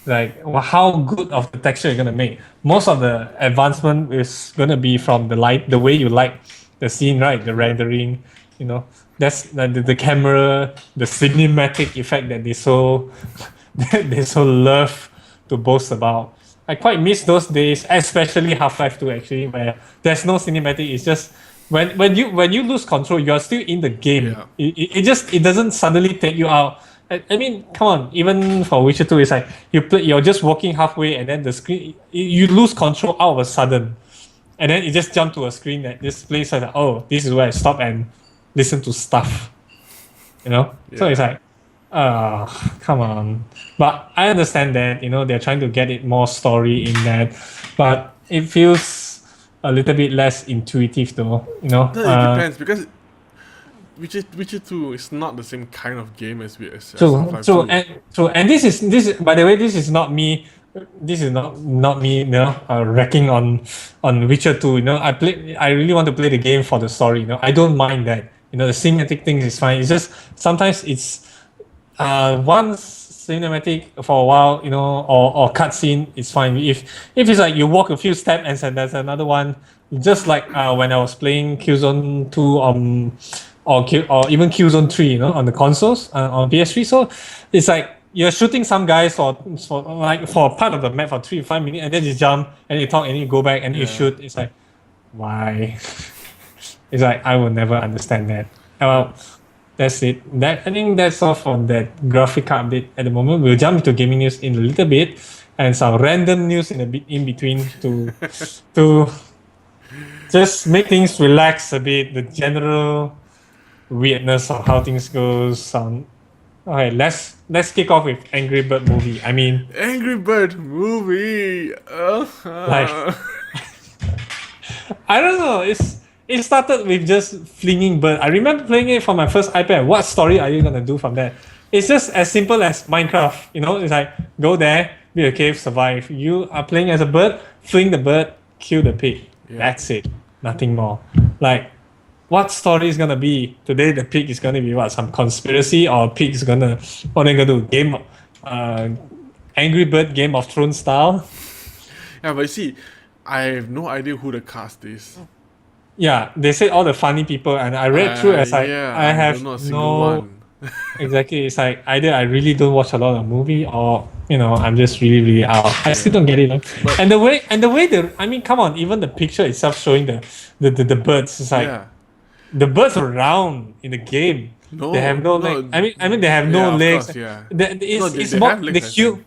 like how good of the texture you're gonna make? Most of the advancement is gonna be from the light, the way you like the scene, right? The rendering, you know, that's the camera, the cinematic effect that they so that they so love to boast about. I quite miss those days, especially Half-Life 2 actually, where there's no cinematic. It's just when you lose control, you're still in the game. Yeah. It doesn't suddenly take you out. I mean, come on. Even for Witcher 2, it's like you're just walking halfway, and then the screen you lose control all of a sudden, and then it just jump to a screen that this place like, oh, this is where I stop and listen to stuff. So it's Yeah. like, come on. But I understand that they're trying to get it more story in that, but it feels a little bit less intuitive though. No, it depends because Witcher 2 is not the same kind of game as True, Half-Life true, 2. and this is by the way, this is not me. This is not me, wrecking on Witcher 2. I really want to play the game for the story. I don't mind that. The cinematic things is fine. It's just sometimes it's one cinematic for a while, or cutscene, it's fine. If it's like you walk a few steps and then there's another one, just like when I was playing Killzone 2 or even Killzone 3, on the consoles on PS3. So it's like you're shooting some guys for a part of the map for 3 to 5 minutes, and then you jump and you talk and you go back and you Yeah. shoot. It's like why? It's like I will never understand that. Well, that's it. I think that's all from that graphic card update at the moment. We'll jump into gaming news in a little bit and some random news in a bit in between to just make things relax a bit. The general weirdness of how things goes. Okay, let's kick off with Angry Bird movie. I mean, Angry Bird movie. Like- I don't know. It started with just flinging bird. I remember playing it for my first iPad. What story are you gonna do from there? It's just as simple as Minecraft. It's like go there, build a cave, survive. You are playing as a bird, fling the bird, kill the pig. Yeah. That's it. Nothing more. Like, what story is gonna be today? The pig is gonna be what? Some conspiracy, or pig is gonna what they gonna do? Angry Bird Game of Thrones style. Yeah, but you see, I have no idea who the cast is. Yeah, they said all the funny people, and I read through as I have don't know a single no one. exactly. It's like either I really don't watch a lot of movie, or I'm just really really out. I still don't get it. But- And the way I mean, come on, even the picture itself showing the birds. It's like Yeah. the birds are round in the game. No, They have no legs. I mean they have yeah, no of legs. course, yeah. It's they more have legs, I think.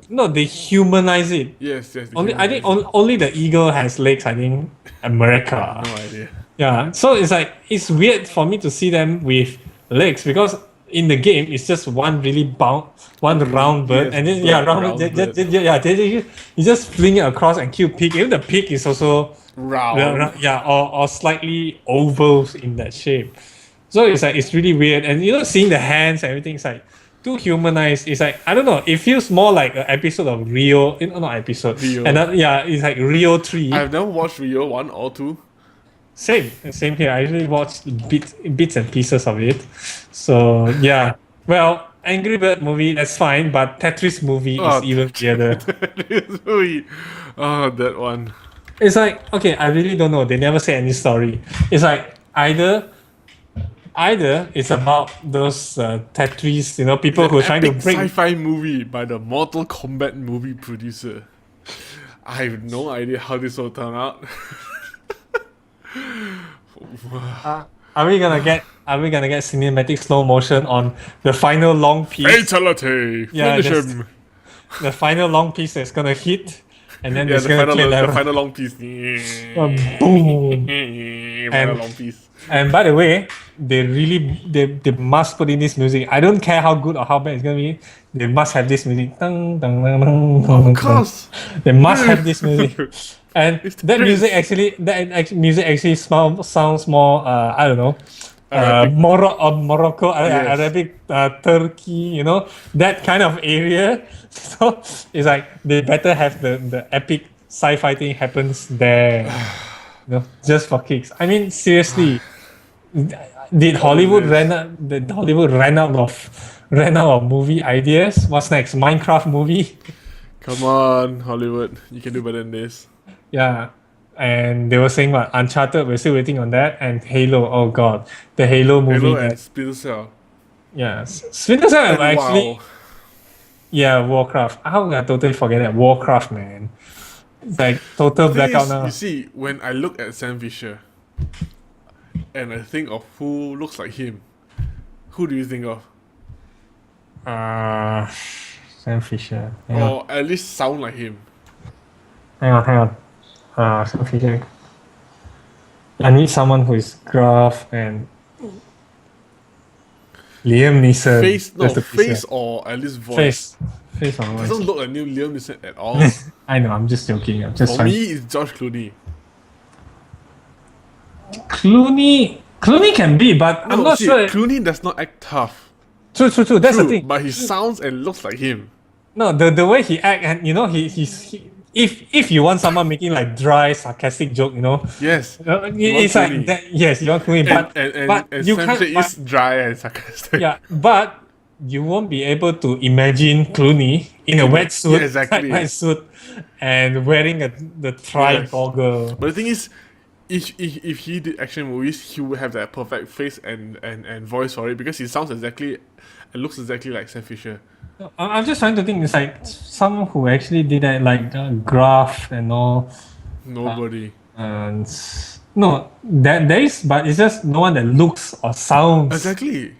no, they humanize it. Yes, yes. they Only can I think have only the eagle has legs. I think America. no idea. Yeah, so it's like it's weird for me to see them with legs because in the game it's just one one round bird, Yes, and then round bird. you just fling it across and kill pig. Even the pig is also Round. or slightly ovals in that shape. So it's like it's really weird, and seeing the hands and everything is like too humanized. It's like I don't know. It feels more like an episode of Rio. Not episode. Rio. And it's like Rio 3. I've never watched Rio 1 or 2. Same here. I usually watch bits and pieces of it. So yeah. Well, Angry Bird movie, that's fine, but Tetris movie Oh, is even weirder. This movie. Oh, that one. It's like, okay, I really don't know. They never say any story. It's like either it's about those Tetris, people who are trying to Epic break. sci-fi movie by the Mortal Kombat movie producer. I have no idea how this will turn out. Are we gonna get cinematic slow motion on the final long piece? Fatality! Yeah, Finish that's- him! The final long piece that's gonna hit, and then Yeah, it's gonna clear the level. final long piece. Boom. Final long piece. And by the way, they must put in this music. I don't care how good or how bad it's gonna be. They must have this music. Dun, dun, dun, dun, dun, Of dun. course! They must have this music. And It's the that Prince. music actually sounds more I don't know, Arabic. Morocco, Yes. Arabic, Turkey, you know, that kind of area. So it's like they better have the epic sci-fi thing happens there, you know, just for kicks. I mean, seriously, did Hollywood ran out of movie ideas? What's next? Minecraft movie? Come on, Hollywood. You can do better than this. Yeah. And they were saying what Uncharted, we're still waiting on that, and Halo. Oh god, the Halo movie. Halo that, and Splinter Cell. yeah, Splinter Cell And actually. wow. Yeah, Warcraft. How could I totally forget that Warcraft, man? It's like total Thing blackout is, now. you see, when I look at Sam Fisher and I think of who looks like him, who do you think of? Sam Fisher. Hang on, Or at least sound like him? hang on. Sam Fisher. I need someone who is gruff and Liam Neeson. Face, no, That's the face or at least voice. Face or Doesn't voice. look like new Liam Neeson at all. I know. I'm just joking. I'm just For trying. me, it's George Clooney. Clooney can be, but I'm No, not see, sure. Clooney does not act tough. True. That's the True, thing. but he sounds and looks like him. No, the way he act, and you know, if you want someone making like dry sarcastic joke, you know, Yes. it's want like Clooney. that. Yes, you want Clooney, but you Sam can't. Fisher is dry and sarcastic. Yeah, but you won't be able to imagine Clooney in a wetsuit, Yeah, exactly. wetsuit, and wearing the tri Yes. goggle. But the thing is, if he did action movies, he would have that perfect face and voice for it because he sounds exactly and looks exactly like Sam Fisher. I'm just trying to think. It's like someone who actually did that, like Graph and all. Nobody. And no, there is, but it's just no one that looks or sounds. Exactly.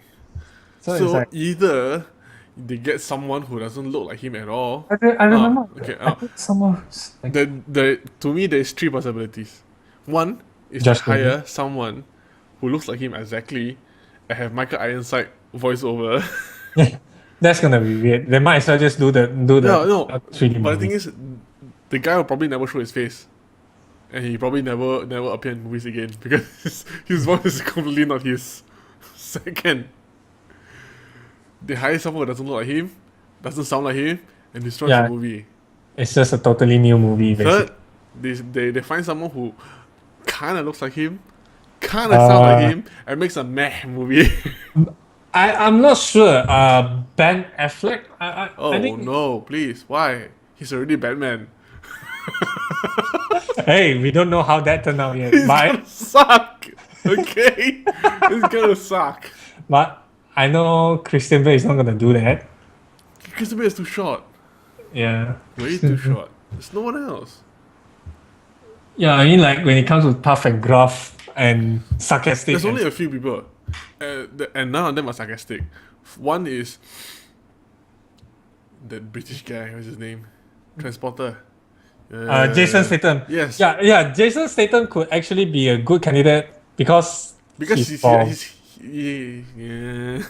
So, So it's like either they get someone who doesn't look like him at all. I remember. Okay. I think someone who's like, The to me there's three possibilities. One is Josh to hire someone who looks like him exactly and have Michael Ironside voiceover. that's gonna be weird. They might as well just do the No. 3D But the thing movie. is, the guy will probably never show his face, and he probably never appear in movies again because his voice is completely not his. Second, they hire someone who doesn't look like him, doesn't sound like him, and destroys Yeah. the movie. It's just a totally new movie. Basically. Third, they find someone who kind of looks like him, kind of sounds like him, and makes a meh movie. I'm not sure. Ben Affleck. I Oh think. no! Please, why? He's already Batman. Hey, we don't know how that turned out yet. It's But gonna suck. Okay, it's gonna suck. but I know Christian Bale is not gonna do that. Christopher is too short. Yeah. Way too short. There's no one else. Yeah, I mean, like when it comes to tough and gruff and sarcastic. There's and- only a few people, and none of them are sarcastic. One is that British guy. What's his name? Transporter. Jason Statham. Yes. Yeah. Jason Statham could actually be a good candidate because Because bald. yeah.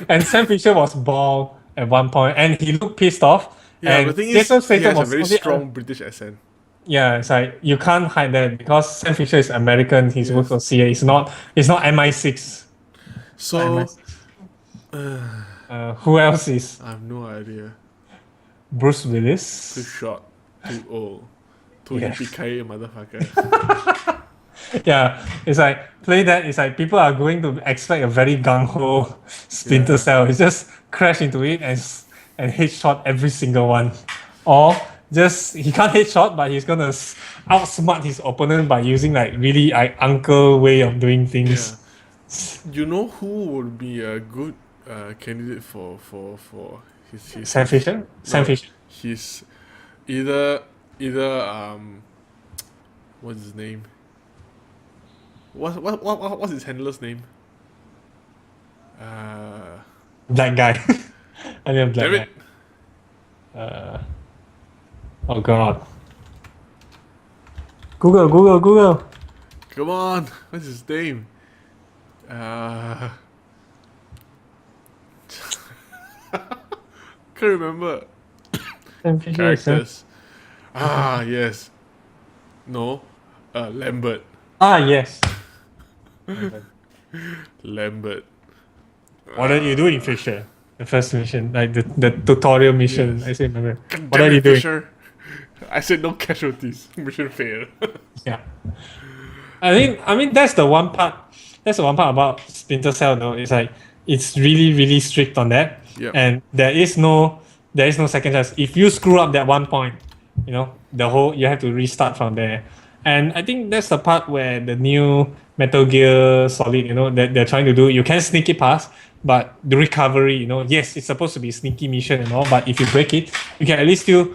and Sam Fisher was bald at one point, and he looked pissed off. Yeah, and the thing Jason is, he Statham has a was very only- strong British accent. Yeah, it's like you can't hide that because Sam Fisher is American. He's Yes. worked for CA. It's not MI6. So, Who else is I have no idea. Bruce Too Willis? short, too old, too Yes. yippee motherfucker. Yeah, it's like play that. It's like people are going to expect a very gung ho Splinter Cell. It's just crash into it and headshot every single one, or just he can't headshot, but he's gonna outsmart his opponent by using like really like uncle way of doing Yeah. things. You know who would be a good candidate for his Sam Fisher. Sam No. Fisher. his either what's his name? What's his handler's name? Black guy. I mean black Damn it! guy. Oh god. Google. Come on, what's his name? Uh, can't remember Sam Fisher, characters. Ah, yes. No, Lambert. Ah, yes. Lambert. What are you doing, Fisher? The first mission, like the tutorial mission. Yes. I still remember. What Damn are it, you doing? Fisher. I said no casualties. Mission failed. Yeah. I mean that's the one part. That's the one part about Splinter Cell though. It's like it's really strict on that. Yep. And there is no second chance. If you screw up that one point, you know, you have to restart from there. And I think that's the part where the new Metal Gear Solid, you know, that they're trying to do. You can sneak it past, but the recovery, you know, yes, it's supposed to be sneaky mission and all, but if you break it, you can at least still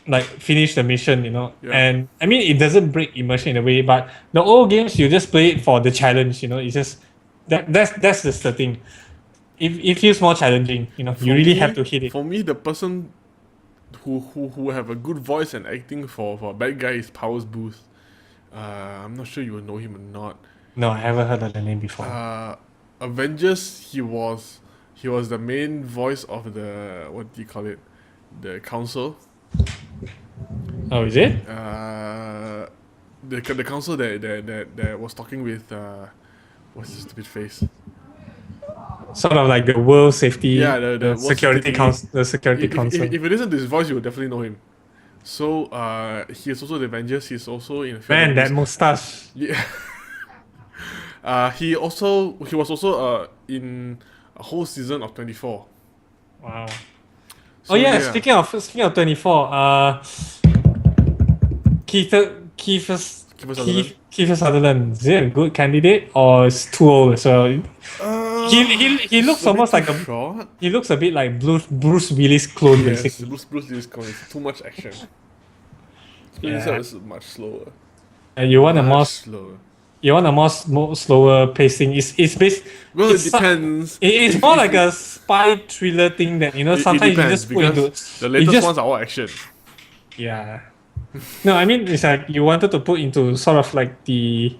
like finish the mission, you know. Yeah. And I mean, it doesn't break immersion in a way, but the old games you just play it for the challenge, you know. It's just that's just the thing. It feels more challenging, you know. You really have to hit it. For me, the person who have a good voice and acting for a bad guy is Powers Booth. I'm not sure you will know him or not. No, I haven't heard of the name before. Avengers, he was the main voice of the, what do you call it, the council. Oh, is it? The council that was talking with what's his stupid face? Sort of like the World Safety, Yeah, the World Security Safety Council, the Security If Council. you listen to his voice, you will definitely know him. So he is also the Avengers. He's also in Fear Man, the that Beast. mustache. Yeah. He was also in a whole season of 24. Wow. So, Oh yeah, speaking of 24, Kiefer Sutherland, is it a good candidate or is too old as well? He looks almost like short. he looks a bit like Bruce Willis clone Yes, basically. Bruce Willis is too much action. Yeah. This is much slower. And you want a more slower. more slower pacing. It's based. Well, it it's depends. It's more like a spy thriller thing that, you know, sometimes you depends, just put into because the latest ones are all action. Yeah. No, I mean it's like you wanted to put into sort of like the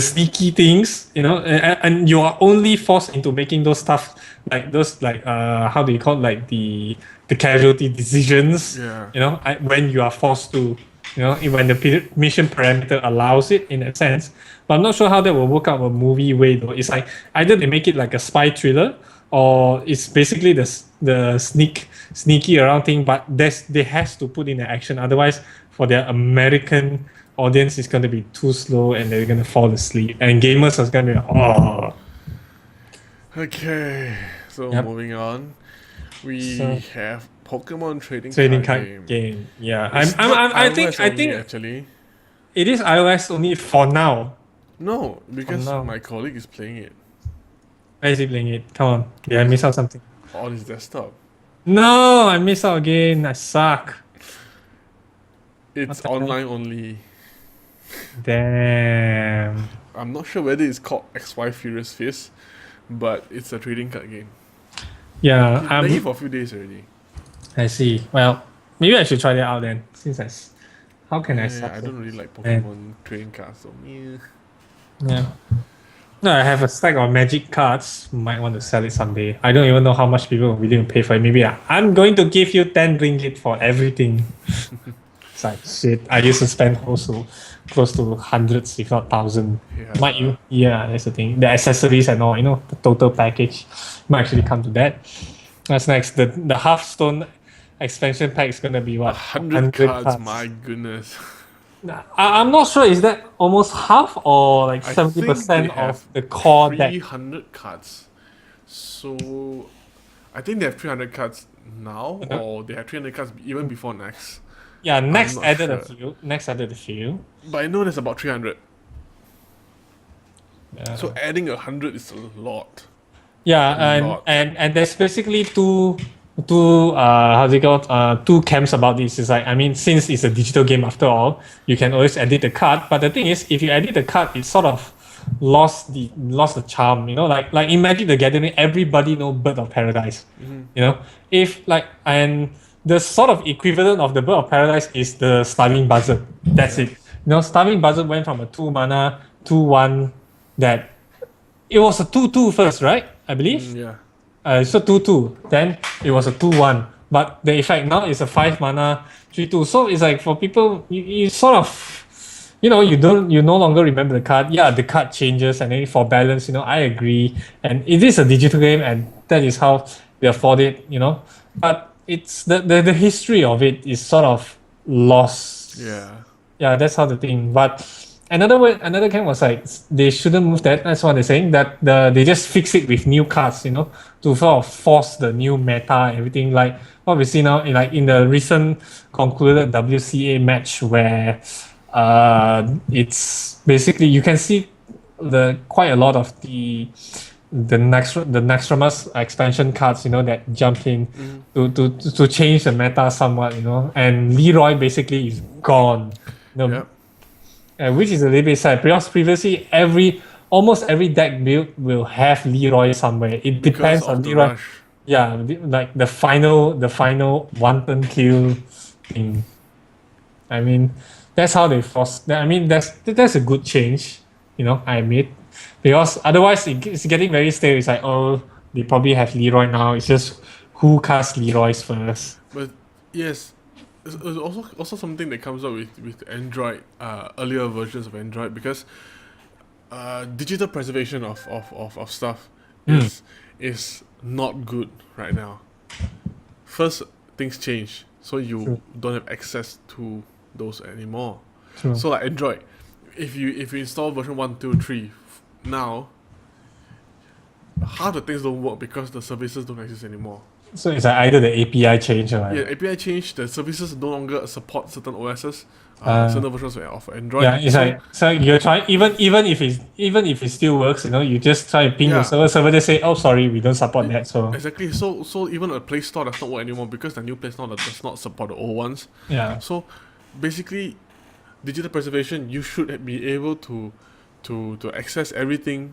sneaky things, you know, and you are only forced into making those stuff like those like how do you call it? Like the casualty decisions. Yeah. You know, when you are forced to, you know, when the mission parameter allows it in a sense. But I'm not sure how that will work out a movie way though. It's like either they make it like a spy thriller, or it's basically the sneaky around thing. But they has to put in the action. Otherwise, for their American audience, it's going to be too slow and they're going to fall asleep. And gamers are going to be like, oh. Okay, so Yep. moving on, we So- have Pokemon trading Trading card card game. game. Yeah, It's not I iOS only, think actually. it is iOS only for now. No, because no. my colleague is playing it Why is he playing it? Come on, did I miss out something? on his desktop. No, I missed out again. I suck. It's the hell? online only. Damn. I'm not sure whether it's called XY Furious Fist, but it's a trading card game. Yeah, It's playing it for a few days already. I see. Well, maybe I should try that out then. Since how can I Yeah, suck? I so- don't really like Pokemon trading cards, so yeah. Yeah. No, I have a stack of magic cards. Might want to sell it someday. I don't even know how much people are willing to pay for it. Maybe I'm going to give you 10 ringgit for everything. It's like shit. I used to spend also close to hundreds, if not thousand. Yeah. Might you? Yeah, that's the thing. The accessories and all, you know, the total package might actually come to that. That's next. The Hearthstone expansion pack is gonna be what? 100 cards, my goodness. I'm not sure. Is that almost half or like I 70% think they have of the core deck? 300 cards. So, I think they have 300 cards now, Uh-huh. or they have 300 cards even before next. Yeah, next not added a sure. few. Next added a few. But I know there's about 300. Yeah. So adding 100 is a lot. Yeah, A and, lot. and there's basically two how's it called, two camps about this. It's like, I mean, since it's a digital game after all, you can always edit the card. But the thing is, if you edit the card, it sort of lost the charm. You know, like in Magic the Gathering, everybody know Bird of Paradise. You know, if like and the sort of equivalent of the Bird of Paradise is the Starving Buzzard. That's it. You know, Starving Buzzard went from a 2 mana 2/1 that it was a 2/2 first, right? I believe. Yeah. So 2/2. Then it was a 2/1. But the effect now is a 5 mana 3/2. So it's like for people, you sort of, you know, you no longer remember the card. Yeah, the card changes, and then for balance, you know, I agree. And it is a digital game, and that is how they afford it, you know. But it's the history of it is sort of lost. Yeah. Yeah, that's how the thing. But another camp was like they shouldn't move that. That's what they're saying. That they just fix it with new cards, you know, to sort of force the new meta and everything. Like what we see now, in the recent concluded WCA match where it's basically you can see the quite a lot of the Naxxramas expansion cards, you know, that jump in to change the meta somewhat, you know. And Leroy basically is gone. You know, Yep. which is a little bit sad because previously almost every deck build will have Leroy somewhere. It depends Because on of the Leroy. rush. Yeah, like the final one turn kill thing. I mean, that's how they force. I mean, that's a good change, you know. I admit, because otherwise it's getting very stale. It's like, oh, they probably have Leroy now. It's just who casts Leroy's first. But yes, it's also something that comes up with Android, earlier versions of Android, because digital preservation of stuff is not good right now. First, things change, so you True. don't have access to those anymore. True. So like Android, if you install version 1, 2, 3 now, half the things don't work because the services don't exist anymore. So it's like either the API change or Yeah, API change, the services no longer support certain OSs, Uh, certain versions of Android. yeah, it's So- like so you're trying even if it still works, you know, you just try to ping Yeah. the server they say, oh sorry, we don't support that. So exactly. So even a Play Store does not work anymore because the new Play Store does not support the old ones. yeah, So basically, digital preservation, you should be able to access everything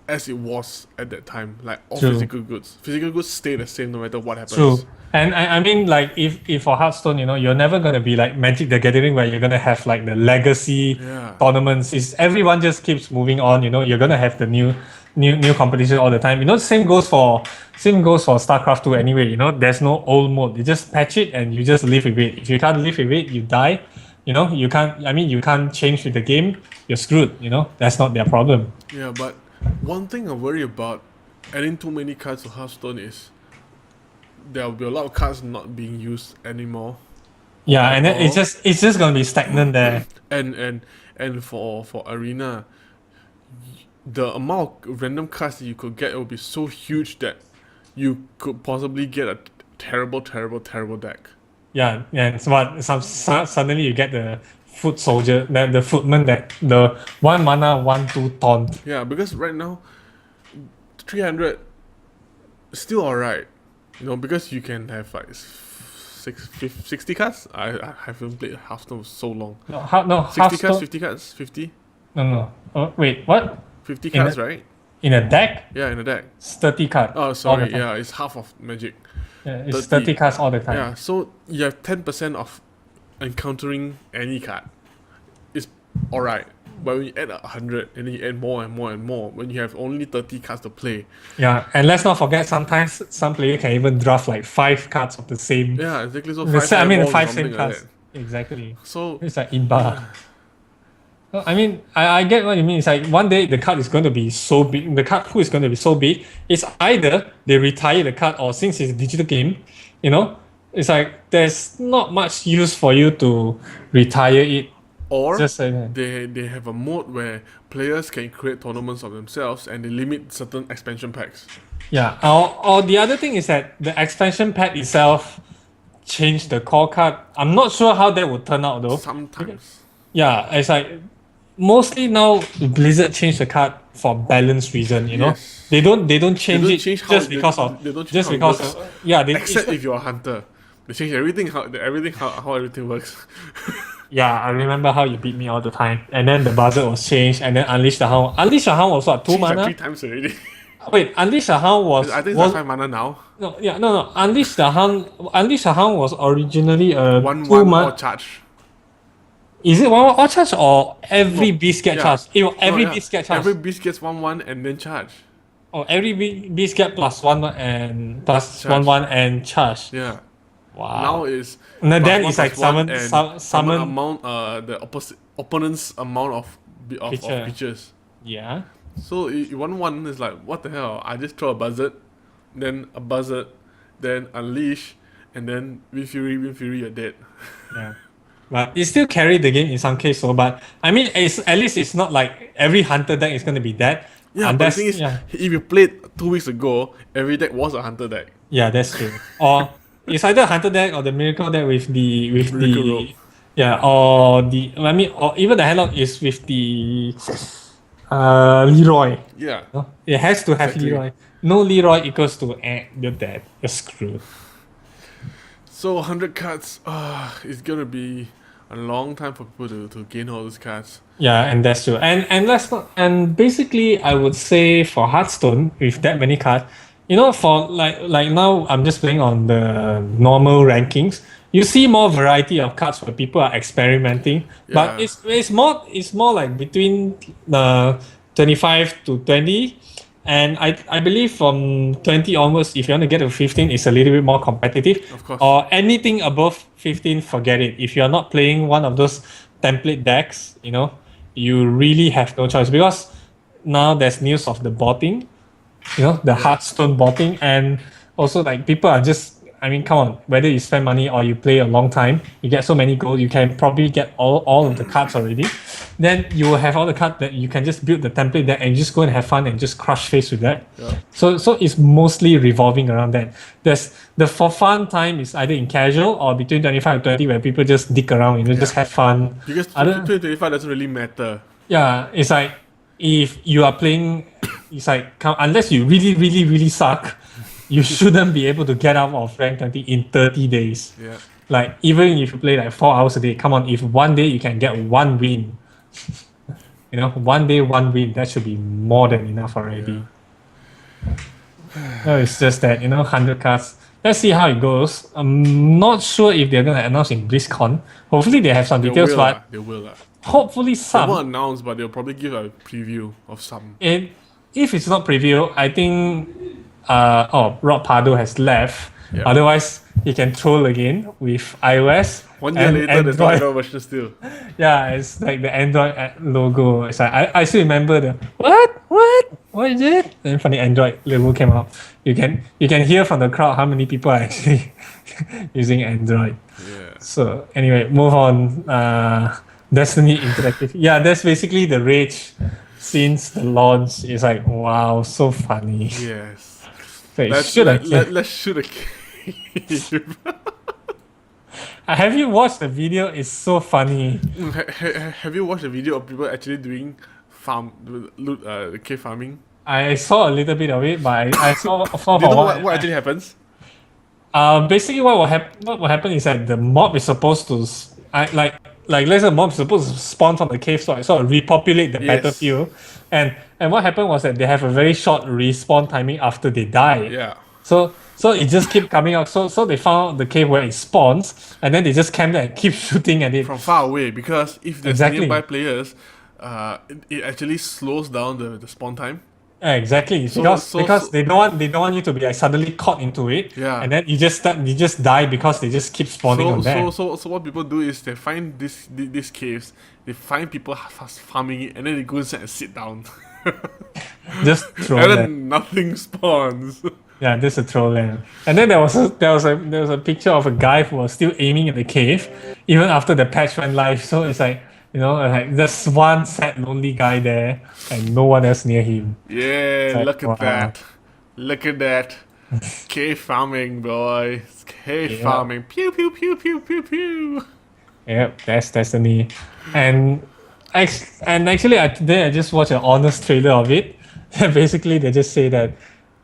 as it was at that time, like all True. physical goods. Physical goods stay the same no matter what happens. true. And I mean, like if for Hearthstone, you know, you're never gonna be like Magic the Gathering where you're gonna have like the legacy Yeah. tournaments. Is everyone just keeps moving on, you know, you're gonna have the new competition all the time. You know, same goes for StarCraft 2 anyway, you know, there's no old mode. You just patch it and you just live with it. If you can't live with it, you die. You know, you can't change with the game, you're screwed, you know. That's not their problem. Yeah, but one thing I worry about adding too many cards to Hearthstone is there will be a lot of cards not being used anymore. Yeah, and then Or- it's just gonna be stagnant there. And for Arena, the amount of random cards that you could get will be so huge that you could possibly get a terrible deck. Yeah, and so what? Suddenly you get the foot soldier, the footman, that the 1 mana 1/2 taunt. Yeah, because right now, 300 is still alright. You know, because you can have like 60 cards. I haven't played Hearthstone for so long. No, 60 cards, Hearthstone. 50 cards, 50? No. Oh, wait, what? 50 In cards, a- right? In a deck, Yeah, in a deck. it's 30 cards. Oh, all the sorry. time. Yeah, it's half of Magic. Yeah, it's 30. 30 cards all the time. Yeah, so you have 10% of encountering any card. It's alright. But when you add 100 and then you add more and more and more, when you have only 30 cards to play, Yeah, and let's not forget sometimes some player can even draft like 5 cards of the same. yeah, exactly. So the sa- I mean, fireballs or 5 something same like cards. that. Exactly. So It's like Imba. No, I mean, I get what you mean. It's like one day the card is going to be so big. The card pool is going to be so big. It's either they retire the card, or since it's a digital game, you know, it's like there's not much use for you to retire it. or Just like that. they have a mode where players can create tournaments of themselves and they limit certain expansion packs. Yeah. Or the other thing is that the expansion pack itself changed the core card. I'm not sure how that would turn out though. Sometimes. Yeah, it's like mostly now Blizzard changed the card for balance reason. You know, Yes. they don't They change don't it change how just because of they don't change just how it because works. yeah. Except if you're a hunter, they change everything how everything works. Yeah, I remember how you beat me all the time, and then the buzzard was changed, and then Unleash the Hound. Unleash the Hound was what, two Changed like mana? 3 times already. Wait, Unleash the Hound I think it's like 5 mana now. no, yeah, no. Unleash the Hound was originally a One two one or mana. charge. Is it one all charge or every No, beast get yeah. charged? No, Every yeah. beast get charged. Every beast gets 1/1 and then charge. Oh, every beast get plus and plus Charge. 1/1 and charge. Yeah. Wow. Now is And plus then one it's like plus one summon, and summon, summon summon. amount the opponent's amount of Creature. creatures. Yeah. So 1/1 is like, what the hell? I just throw a buzzard, then a buzzard, then unleash, and then Wind Fury, you're dead. Yeah. But it still carried the game in some case, so but I mean at least it's not like every hunter deck is gonna be that. Yeah, but the Unless, thing is, yeah. if you played 2 weeks ago, every deck was a hunter deck. Yeah, that's true. Or it's either a hunter deck or the miracle deck with Miracle the Rope. yeah, or the I mean or even the headlock is with the Leroy. Yeah. No? It has to have Exactly. Leroy. No Leroy equals to you're dead. You're screwed. So 100 cards, it's gonna be a long time for people to gain all those cards. Yeah, and that's true. And let's not and basically I would say for Hearthstone with that many cards, you know, for like now I'm just playing on the normal rankings. You see more variety of cards where people are experimenting, but Yeah. it's more like between 25 to 20, and I believe from 20 onwards, if you want to get to 15, it's a little bit more competitive. Of course. Or anything above 15, forget it. If you're not playing one of those template decks, you know, you really have no choice because now there's news of the botting, you know, the Hearthstone botting, and also like people are just I mean, come on, whether you spend money or you play a long time, you get so many gold, you can probably get all of the cards already. Then you will have all the cards that you can just build the template deck and just go and have fun and just crush face with that. Yeah. So it's mostly revolving around that. There's the for fun time is either in casual or between 25 and 30 where people just dick around, you know, just have fun. Because Other- 2025 doesn't really matter. Yeah, it's like if you are playing, it's like unless you really, really, really suck, you shouldn't be able to get out of rank 20 in 30 days. Yeah. Like even if you play like 4 hours a day, come on, if one day you can get one win, you know, one day one win, that should be more than enough already. No, it's just that, you know, 100 cards. Let's see how it goes. I'm not sure if they're gonna announce in BlizzCon. Hopefully they have some details, but They will. hopefully They some. won't announce, but they'll probably give a preview of some. And if it's not preview, I think Rob Pardo has left. Yeah. Otherwise, he can troll again with iOS. 1 year and later, there's no Android. Android version still. Yeah, it's like the Android logo. It's like I still remember the what is it? Then funny Android logo came out. You can hear from the crowd how many people are actually using Android. Yeah. So anyway, move on. Destiny Interactive. Yeah, that's basically the rage since the launch. It's like wow, so funny. Yes. Wait, Let's shoot a cave. have you watched the video? It's so funny. Have you watched a video of people actually doing cave farming? I saw a little bit of it, but I saw Do for you know what. what actually happens? Basically, what will happen is that the mob is supposed to like let's say the mob is supposed to spawn from the cave, so sort of repopulate the Yes. battlefield. And what happened was that they have a very short respawn timing after they die. Yeah. So it just keep coming out. So they found the cave where it spawns, and then they just camp there and keep shooting at it. From far away, because if there's Exactly. nearby players, it actually slows down the spawn time. Exactly, because they don't want you to be like suddenly caught into it. Yeah. And then you just die because they just keep spawning on there. So what people do is they find these caves, they find people farming it, and then they go inside and sit down. Just throw And them. then nothing spawns. Yeah, this is a troll land. And then there was a picture of a guy who was still aiming at the cave, even after the patch went live. So it's like, you know, like there's one sad lonely guy there and no one else near him. Yeah, like, look at wow. that. Look at that. Cave farming, boys. Cave Yeah. farming. Pew pew pew pew pew pew. Yep, that's Destiny. And And actually, today I just watched an honest trailer of it. Basically, they just say that,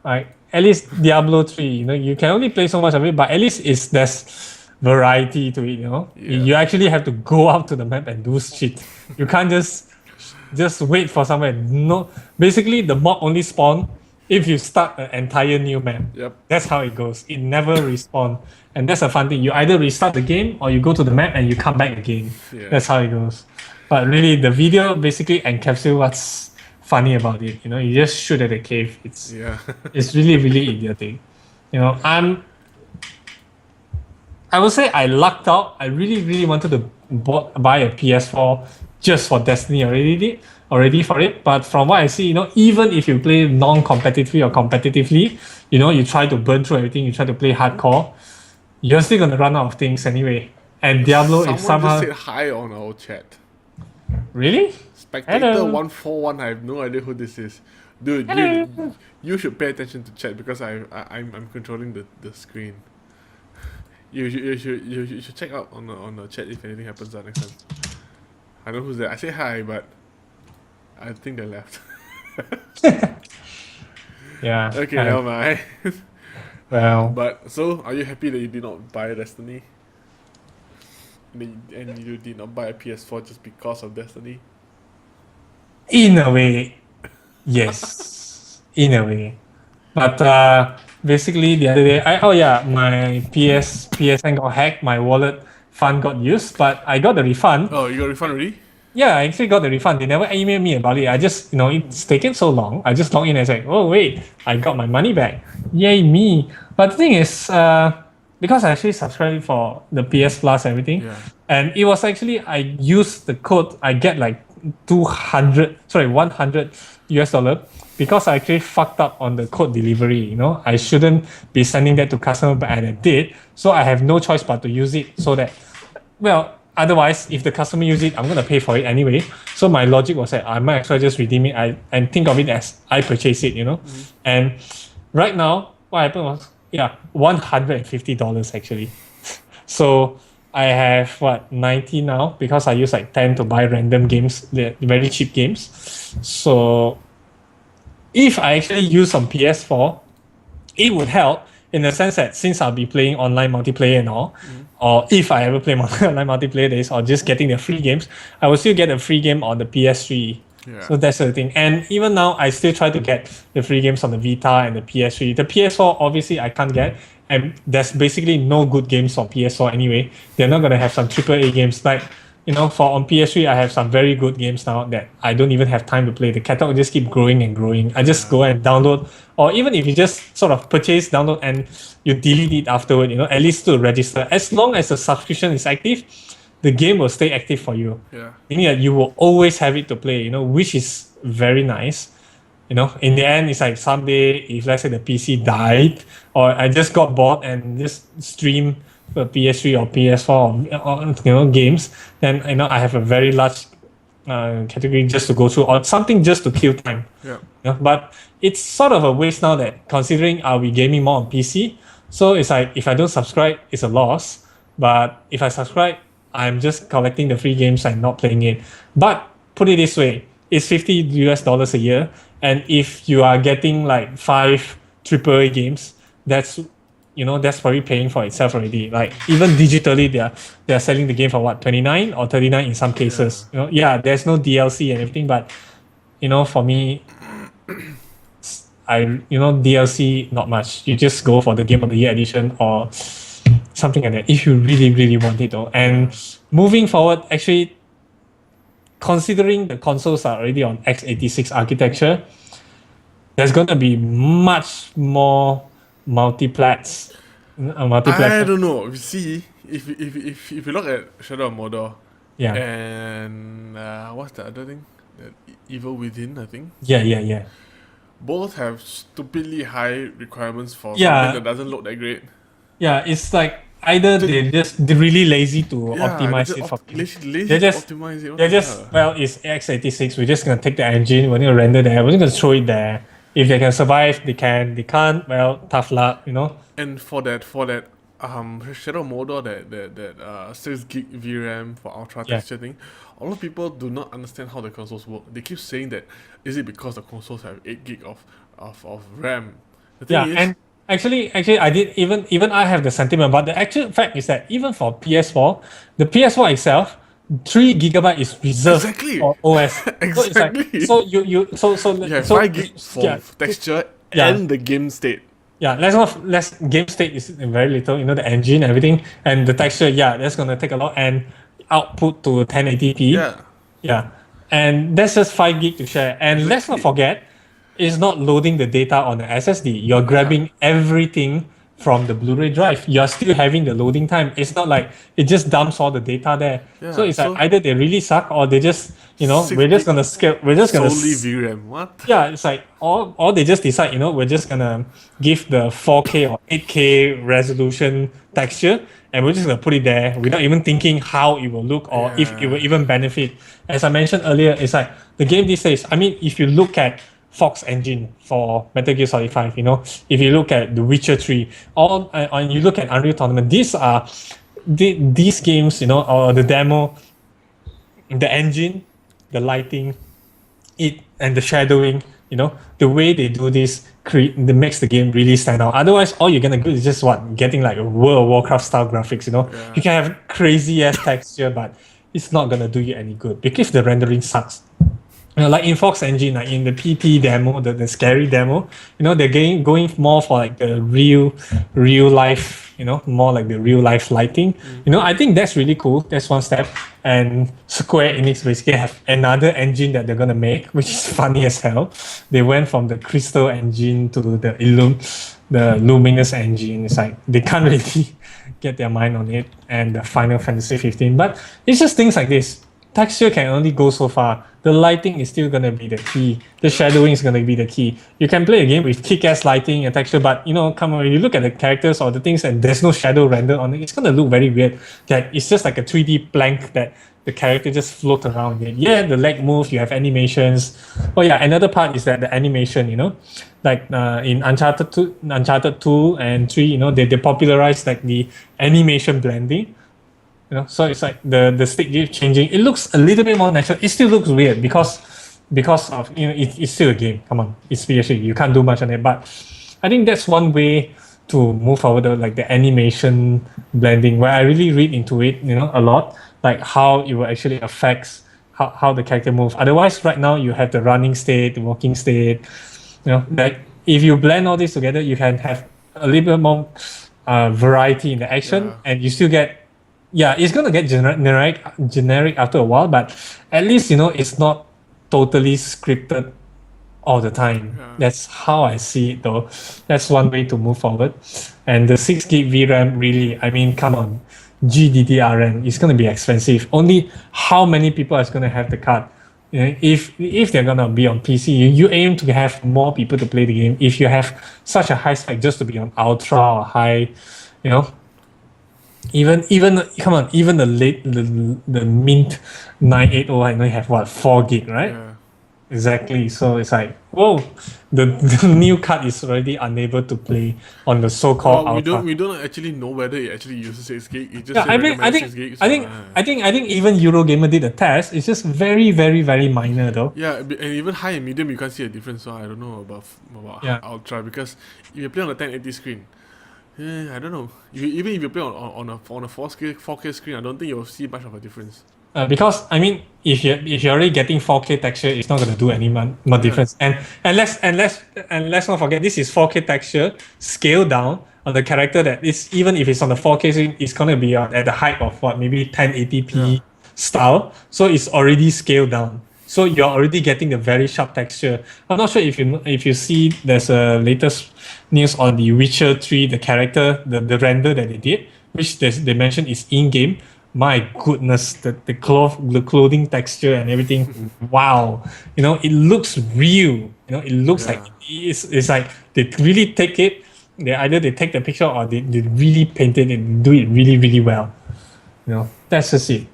like, at least Diablo 3, you can only play so much of it, but at least there's variety to it. Yeah. You actually have to go out to the map and do shit. You can't just wait for somewhere. No, basically the mob only spawn if you start an entire new map. Yep. That's how it goes. It never respawn, and that's a fun thing. You either restart the game or you go to the map and you come back again. Yeah. That's how it goes. But really, the video basically encapsulates what's funny about it. You just shoot at a cave. It's Yeah. it's really really idiotic. I would say I lucked out. I really, really wanted to buy a PS4 just for Destiny already for it. But from what I see, even if you play non-competitively or competitively, you try to burn through everything, you try to play hardcore, you're still gonna run out of things anyway. And Diablo Someone is somehow just said hi on our chat. really. Spectator Hello. 141. I have no idea who this is, dude. Hello. You should pay attention to chat because I'm controlling the screen. You should check out on the chat if anything happens next time. I know who's there. I say hi, but I think they left. Yeah. Okay, never mind. Well, But so, are you happy that you did not buy Destiny? And you did not buy a PS4 just because of Destiny? in a way, yes. In a way. But basically the other day, my PSN got hacked, my wallet fund got used, but I got the refund. Oh, you got a refund already? Yeah, I actually got the refund. They never emailed me about it. I just, it's taken so long. I just log in and say, oh wait, I got my money back. Yay me. But the thing is, because I actually subscribed for the PS Plus and everything, Yeah. and it was actually, I used the code, I get like 100 US dollar because I actually fucked up on the code delivery. I shouldn't be sending that to customer, but I did. So I have no choice but to use it so that, well, otherwise, if the customer use it, I'm going to pay for it anyway. So my logic was that I might as well just redeem it and think of it as I purchase it, And right now, what happened was, $150 actually. So I have 90 now because I use like 10 to buy random games, the very cheap games. So if I actually use on PS4, it would help in the sense that since I'll be playing online multiplayer and all, or if I ever play online multiplayer days or just getting the free games, I will still get a free game on the PS3. Yeah. So that's the thing. And even now, I still try to get the free games on the Vita and the PS3. The PS4, obviously, I can't get. And there's basically no good games on PS4 anyway. They're not going to have some AAA games. Like, for on PS3, I have some very good games now that I don't even have time to play. The catalog just keep growing and growing. I just go and download. Or even if you just sort of purchase, download, and you delete it afterward, at least to register. As long as the subscription is active, the game will stay active for you. Yeah. Meaning that you will always have it to play, which is very nice. In the end, it's like someday, if let's say the PC died, or I just got bored and just stream a PS3 or PS4 or games, then I have a very large category just to go through, or something just to kill time. Yeah. But it's sort of a waste now that considering I'll be gaming more on PC. So it's like if I don't subscribe, it's a loss. But if I subscribe, I'm just collecting the free games and not playing it. But put it this way, it's $50 US a year. And if you are getting like 5 AAA games, that's probably paying for itself already. Like even digitally, they're selling the game for what, 29 or 39 in some cases. There's no DLC and everything, but for me, DLC not much. You just go for the Game of the Year edition or something like that if you really, really want it though. And moving forward, actually, considering the consoles are already on x86 architecture, there's going to be much more multiplats. I don't know. You see, if you look at Shadow of Mordor, Yeah. and what's the other thing? Evil Within, I think. Yeah. Both have stupidly high requirements for Yeah. something that doesn't look that great. Yeah, it's like either they're really lazy to optimize it for lazy They're just- to optimize it. What They're the just, hell? well, it's x86. We're just gonna take the engine. We're gonna render there. We're just gonna throw it there. If they can survive, they can. They can't, well, tough luck. And for that Shadow Mordor, that 6 gig VRAM for ultra Yeah. texture thing, a lot of people do not understand how the consoles work. They keep saying that is it because the consoles have 8 gig of RAM? The thing Yeah, is, and actually, I did even I have the sentiment, but the actual fact is that even for PS4, the PS4 itself, 3 GB is reserved exactly, for OS. So it's like exactly. so You have so 5 gig for yeah texture yeah and the game state. yeah. Let's game state is very little. You know the engine everything and the texture. Yeah, that's gonna take a lot and output to 1080p. Yeah, Yeah, and that's just 5 gig to share. And let's not exactly. forget, it's not loading the data on the SSD. You're Yeah. grabbing everything from the Blu-ray drive. You're still having the loading time. It's not like it just dumps all the data there. So Yeah, it's like so either they really suck or they just, six we're just gig gonna scale. We're just gonna solely VRAM. What? yeah, it's like or they just decide, we're just gonna give the 4K or 8K resolution texture and we're just gonna put it there without even thinking how it will look or if it will Yeah. even benefit. As I mentioned earlier, it's like the game these days, I mean, if you look at Fox engine for Metal Gear Solid 5, if you look at The Witcher 3, and you look at Unreal Tournament, these games, or the demo, the engine, the lighting, it and the shadowing, the way they do this that makes the game really stand out. Otherwise, all you're gonna do is just getting like a World of Warcraft style graphics. Yeah. You can have crazy ass texture, but it's not gonna do you any good because the rendering sucks. Like in Fox Engine, like in the PT demo, the scary demo, they're going more for like the real life, more like the real life lighting. I think that's really cool. That's one step. And Square Enix basically have another engine that they're gonna make, which is funny as hell. They went from the Crystal engine to the Luminous engine. It's like they can't really get their mind on it. And the Final Fantasy 15, but it's just things like this. Texture can only go so far. The lighting is still gonna be the key. The shadowing is gonna be the key. You can play a game with kick-ass lighting and texture, but come on, when you look at the characters or the things and there's no shadow render on it, it's gonna look very weird. That it's just like a 3D plank that the character just float around it. Yeah, the leg move, you have animations. Oh yeah, another part is that the animation, like in Uncharted 2 and 3, they popularized like the animation blending. So it's like the stick keeps changing. It looks a little bit more natural. It still looks weird because of it's still a game. Come on, it's PSG. You can't do much on it. But I think that's one way to move forward, like the animation blending, where I really read into it, a lot, like how it will actually affects how the character moves. Otherwise, right now you have the running state, the walking state. Like if you blend all this together, you can have a little bit more variety in the action, Yeah. and you still get. Yeah, it's gonna get generic after a while, but at least it's not totally scripted all the time. Yeah. That's how I see it, though. That's one way to move forward. And the 6 gig VRAM, really, I mean, come on, GDDRM is gonna be expensive. Only how many people is gonna have the card? If they're gonna be on PC, you aim to have more people to play the game. If you have such a high spec just to be on ultra or high, you know even come on, even the mint 980, I know you have 4 gig, right? Yeah. Exactly. So it's like, whoa, the new card is already unable to play on the so-called Well, ultra. we don't actually know whether it actually uses 6 gig. It just Yeah, says I mean, I recommended think, 6 gig. I think, I think even Eurogamer did a test. It's just very, very, very minor, though. Yeah, and even high and medium you can't see a difference. So I don't know about Yeah. ultra, because if you play on a 1080 screen, I don't know. Even if you play on a 4K screen, I don't think you'll see much of a difference. Because I mean, if you're already getting 4K texture, it's not gonna do any more difference. And let's not forget, this is 4K texture scaled down on the character that is, even if it's on the 4K screen, it's gonna be at the height of maybe 1080p style. So it's already scaled down. So you're already getting the very sharp texture. I'm not sure if you see there's a latest news on the Witcher 3, the character, the render that they did, which they mentioned is in-game. My goodness, the clothing texture and everything, wow. It looks real. It looks like it's like they really take it. They take the picture or they really paint it and do it really, really well. That's just it.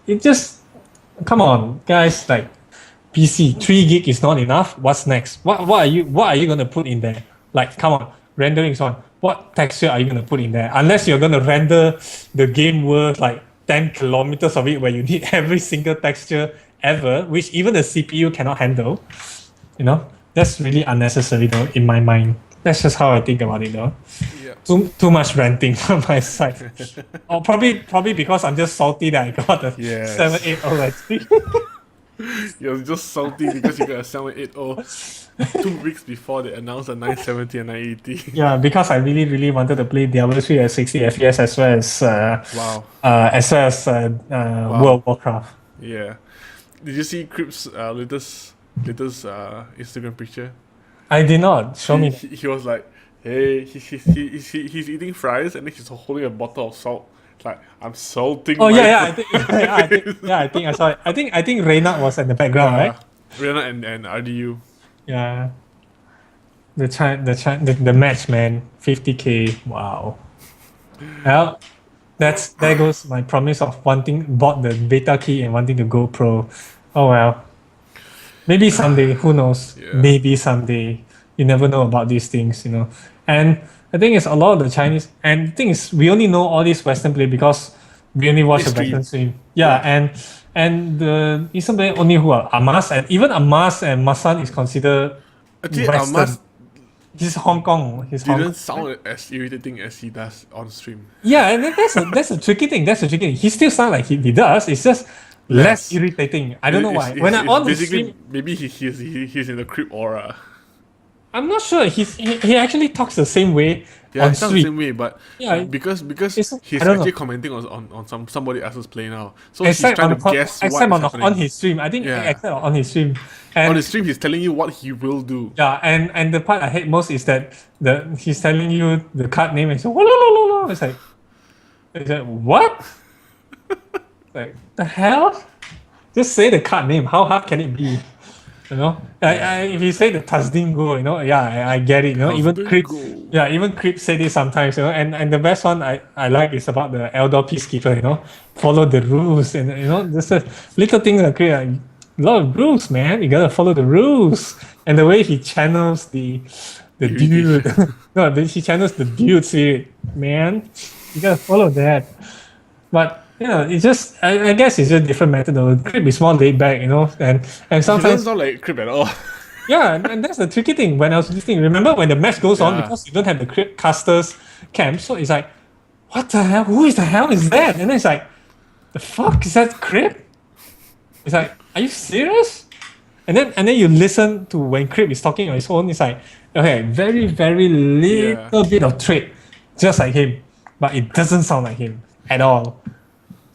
It just come on, guys, like PC, 3 gig is not enough. What's next? What are you gonna put in there? Like, come on, rendering is on. what texture are you gonna put in there? Unless you're gonna render the game worth like 10 kilometers of it where you need every single texture ever, which even the CPU cannot handle. You know, that's really unnecessary though, in my mind. That's just how I think about it though. Yeah. Too much ranting from my side. Or probably because I'm just salty that I got a Yes. 780 You're just salty because you got a 780 2 weeks before they announced the 970 and 980. Yeah, because I really wanted to play Diablo 3 at 60 FPS Wow. as well as World of Warcraft. Yeah. Did you see Crip's latest Instagram picture? I did not. Show me. He was like, hey, he's eating fries and then he's holding a bottle of salt. It's like, I'm salting. Oh my yeah, fries." I think I saw it. I think Reynard was in the background, right? Rihanna and RDU. Yeah. The match, man. 50K. Wow. Well, there goes my promise of bought the beta key and wanting to go pro. Oh well. Maybe someday, who knows? Yeah. Maybe someday. You never know about these things, you know. And the thing is, a lot of the Chinese, and the thing is, we only know all these Western play because we only watch the History. Western stream. Yeah, and the Eastern play only who are Amas, and even Amas and Masan is considered Actually, Western. Amas He's Hong Kong. He's Hong didn't Kong. sound as irritating as he does on stream. Yeah, and that's a tricky thing. That's a tricky thing. He still sounds like he does. It's just less Less. irritating. I don't know why. It's- When I it's on his basically stream, maybe he's in the creep aura. I'm not sure. He actually talks the same way Yeah, on it sounds the stream. same way, but Yeah, because it's- he's I don't actually know. commenting on somebody else's play now, so Except he's trying on, to guess what's except happening. on his stream. I think Yeah. except on his stream. And On the stream, he's telling you what he will do. yeah, and the part I hate most is that he's telling you the card name and so it's like what? Like the hell? Just say the card name. How hard can it be? You know, if you say the Tasdin Go, you know, yeah, I get it. You know, even Tasdin Creep, Go. yeah, even Creep say this sometimes. You know, and the best one I like is about the Eldor Peacekeeper. You know, follow the rules, and you know, just a little things like a lot of rules, man. You gotta follow the rules, and the way he channels the dude, no, he channels the dude spirit, man. You gotta follow that, but. You know, it's just I guess it's just different method though. Creep is more laid back, you know, and He doesn't sometimes sound like creep at all. yeah, and that's the tricky thing. When I was listening, remember when the match goes on Yeah. because you don't have the Creep casters camp, so it's like, what the hell? Who is the hell is that? And then it's like, the fuck is that Creep? It's like, are you serious? And then you listen to when Creep is talking on his own. It's like, okay, very little bit of trait, just like him, but it doesn't sound like him at all.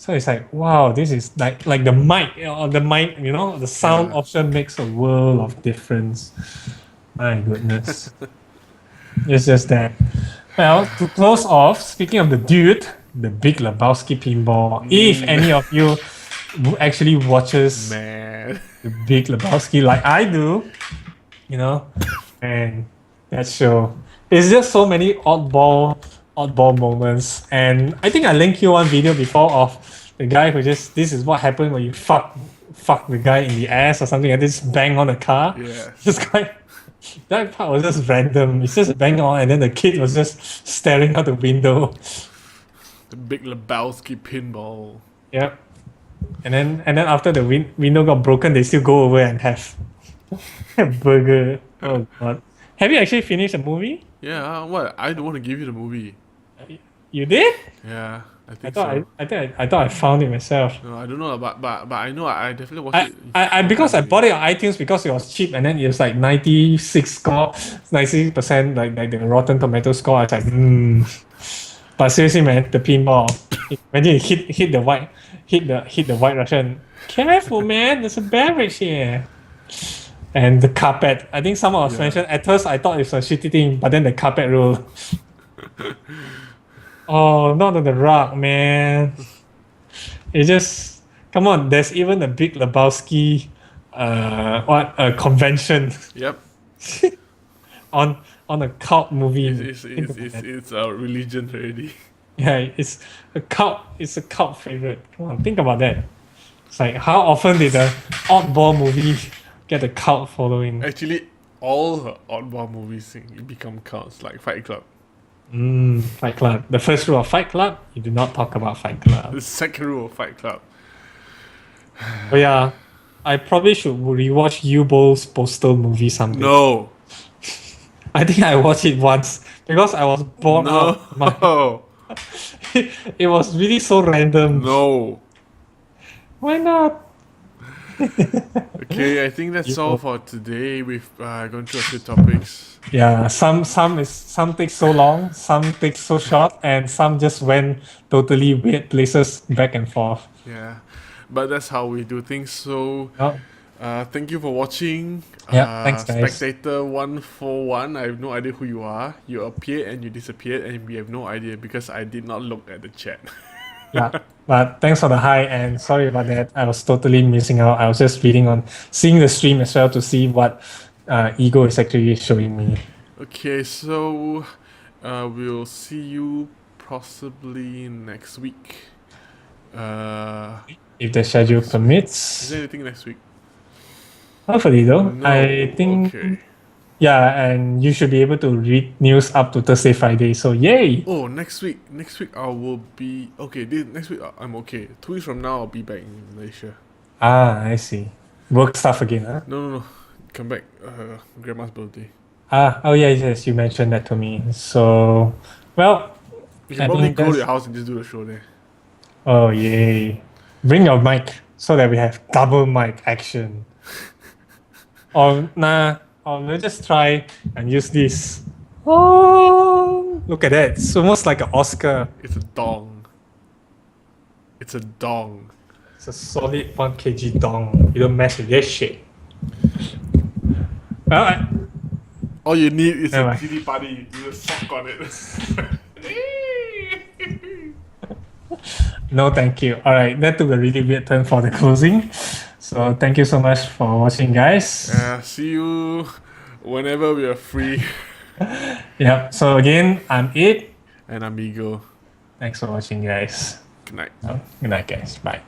So it's like, wow, this is like the mic or the mic, you know, the sound Yeah. option makes a world of difference. My goodness. It's just that. Well, to close off, speaking of the dude, the Big Lebowski pinball. If any of you actually watches Man. the Big Lebowski like I do, you know, and that show. It's just so many oddball moments. And I think I linked you one video before of the guy who just this is what happened when you fuck the guy in the ass or something and just bang on the car. Yeah. This guy that part was just random. It's just bang on and then the kid was just staring out the window. The Big Lebowski pinball. Yep. And then after the window got broken, they still go over and have a burger. Oh god. Have you actually finished the movie? Yeah, what? I don't want to give you the movie. You did? Yeah, I I think thought so. I thought I found it myself. No, I don't know, but I know I definitely watched I it. because I bought it on iTunes because it was cheap and then it was like 96 score, 90% like the Rotten Tomato score. I was like, But seriously, man, the pinball. Imagine you hit the white Russian. Careful, man. There's a beverage here. And the carpet. I think someone was Yeah. mentioned. At first, I thought it was a shitty thing, but then the carpet rule. Oh, not on the rock, man. It just come on. There's even a Big Lebowski, convention Yep, on a cult movie. it's a religion already. Yeah, it's a cult. It's a cult favorite. Come on, think about that. It's like how often did the oddball movie get a cult following? Actually, all her oddball movies become cults, like Fight Club. Fight Club. The first rule of Fight Club: you do not talk about Fight Club. The second rule of Fight Club. But yeah, I probably should rewatch U-Bowl's Postal movie someday. No. I think I watched it once because I was bored out. No. It was really so random. No. Why not? Okay, I think that's all for today. We've gone through a few topics. Yeah, some take so long, some take so short, and some just went totally weird places back and forth. Yeah, but that's how we do things. So, Oh, thank you for watching. Yeah, thanks, guys. Spectator 141. I have no idea who you are. You appeared and you disappeared, and we have no idea because I did not look at the chat. yeah. But thanks for the hi, and sorry about that. I was totally missing out. I was just seeing the stream as well to see what Ego is actually showing me. Okay, so we'll see you possibly next week. If the schedule Is permits. there anything next week? Hopefully, though. No. I think. Okay. Yeah, and you should be able to read news up to Thursday, Friday. So yay! Oh, next week. Next week I will be okay. Next week I'm okay. 2 weeks from now I'll be back in Malaysia. Ah, I see. Work stuff again, huh? No. Come back. Grandma's birthday. Ah, oh yeah, yes, you mentioned that to me. So, well, We I can probably think go to that's- your house and just do the show there. oh yay! Bring your mic so that we have double mic action. Or we'll just try and use this. Oh, look at that! It's almost like an Oscar. It's a dong. It's a dong. It's a solid 1 kg dong. You don't mess with this shit. Well, All you need is Never a mind. chili padi. You just suck on it. no, thank you. All right, that took a really weird turn for the closing. So thank you so much for watching, guys. See you whenever we are free. Yep. So again, I'm It. And I'm Ego. Thanks for watching, guys. Good night. Good night, guys. Bye.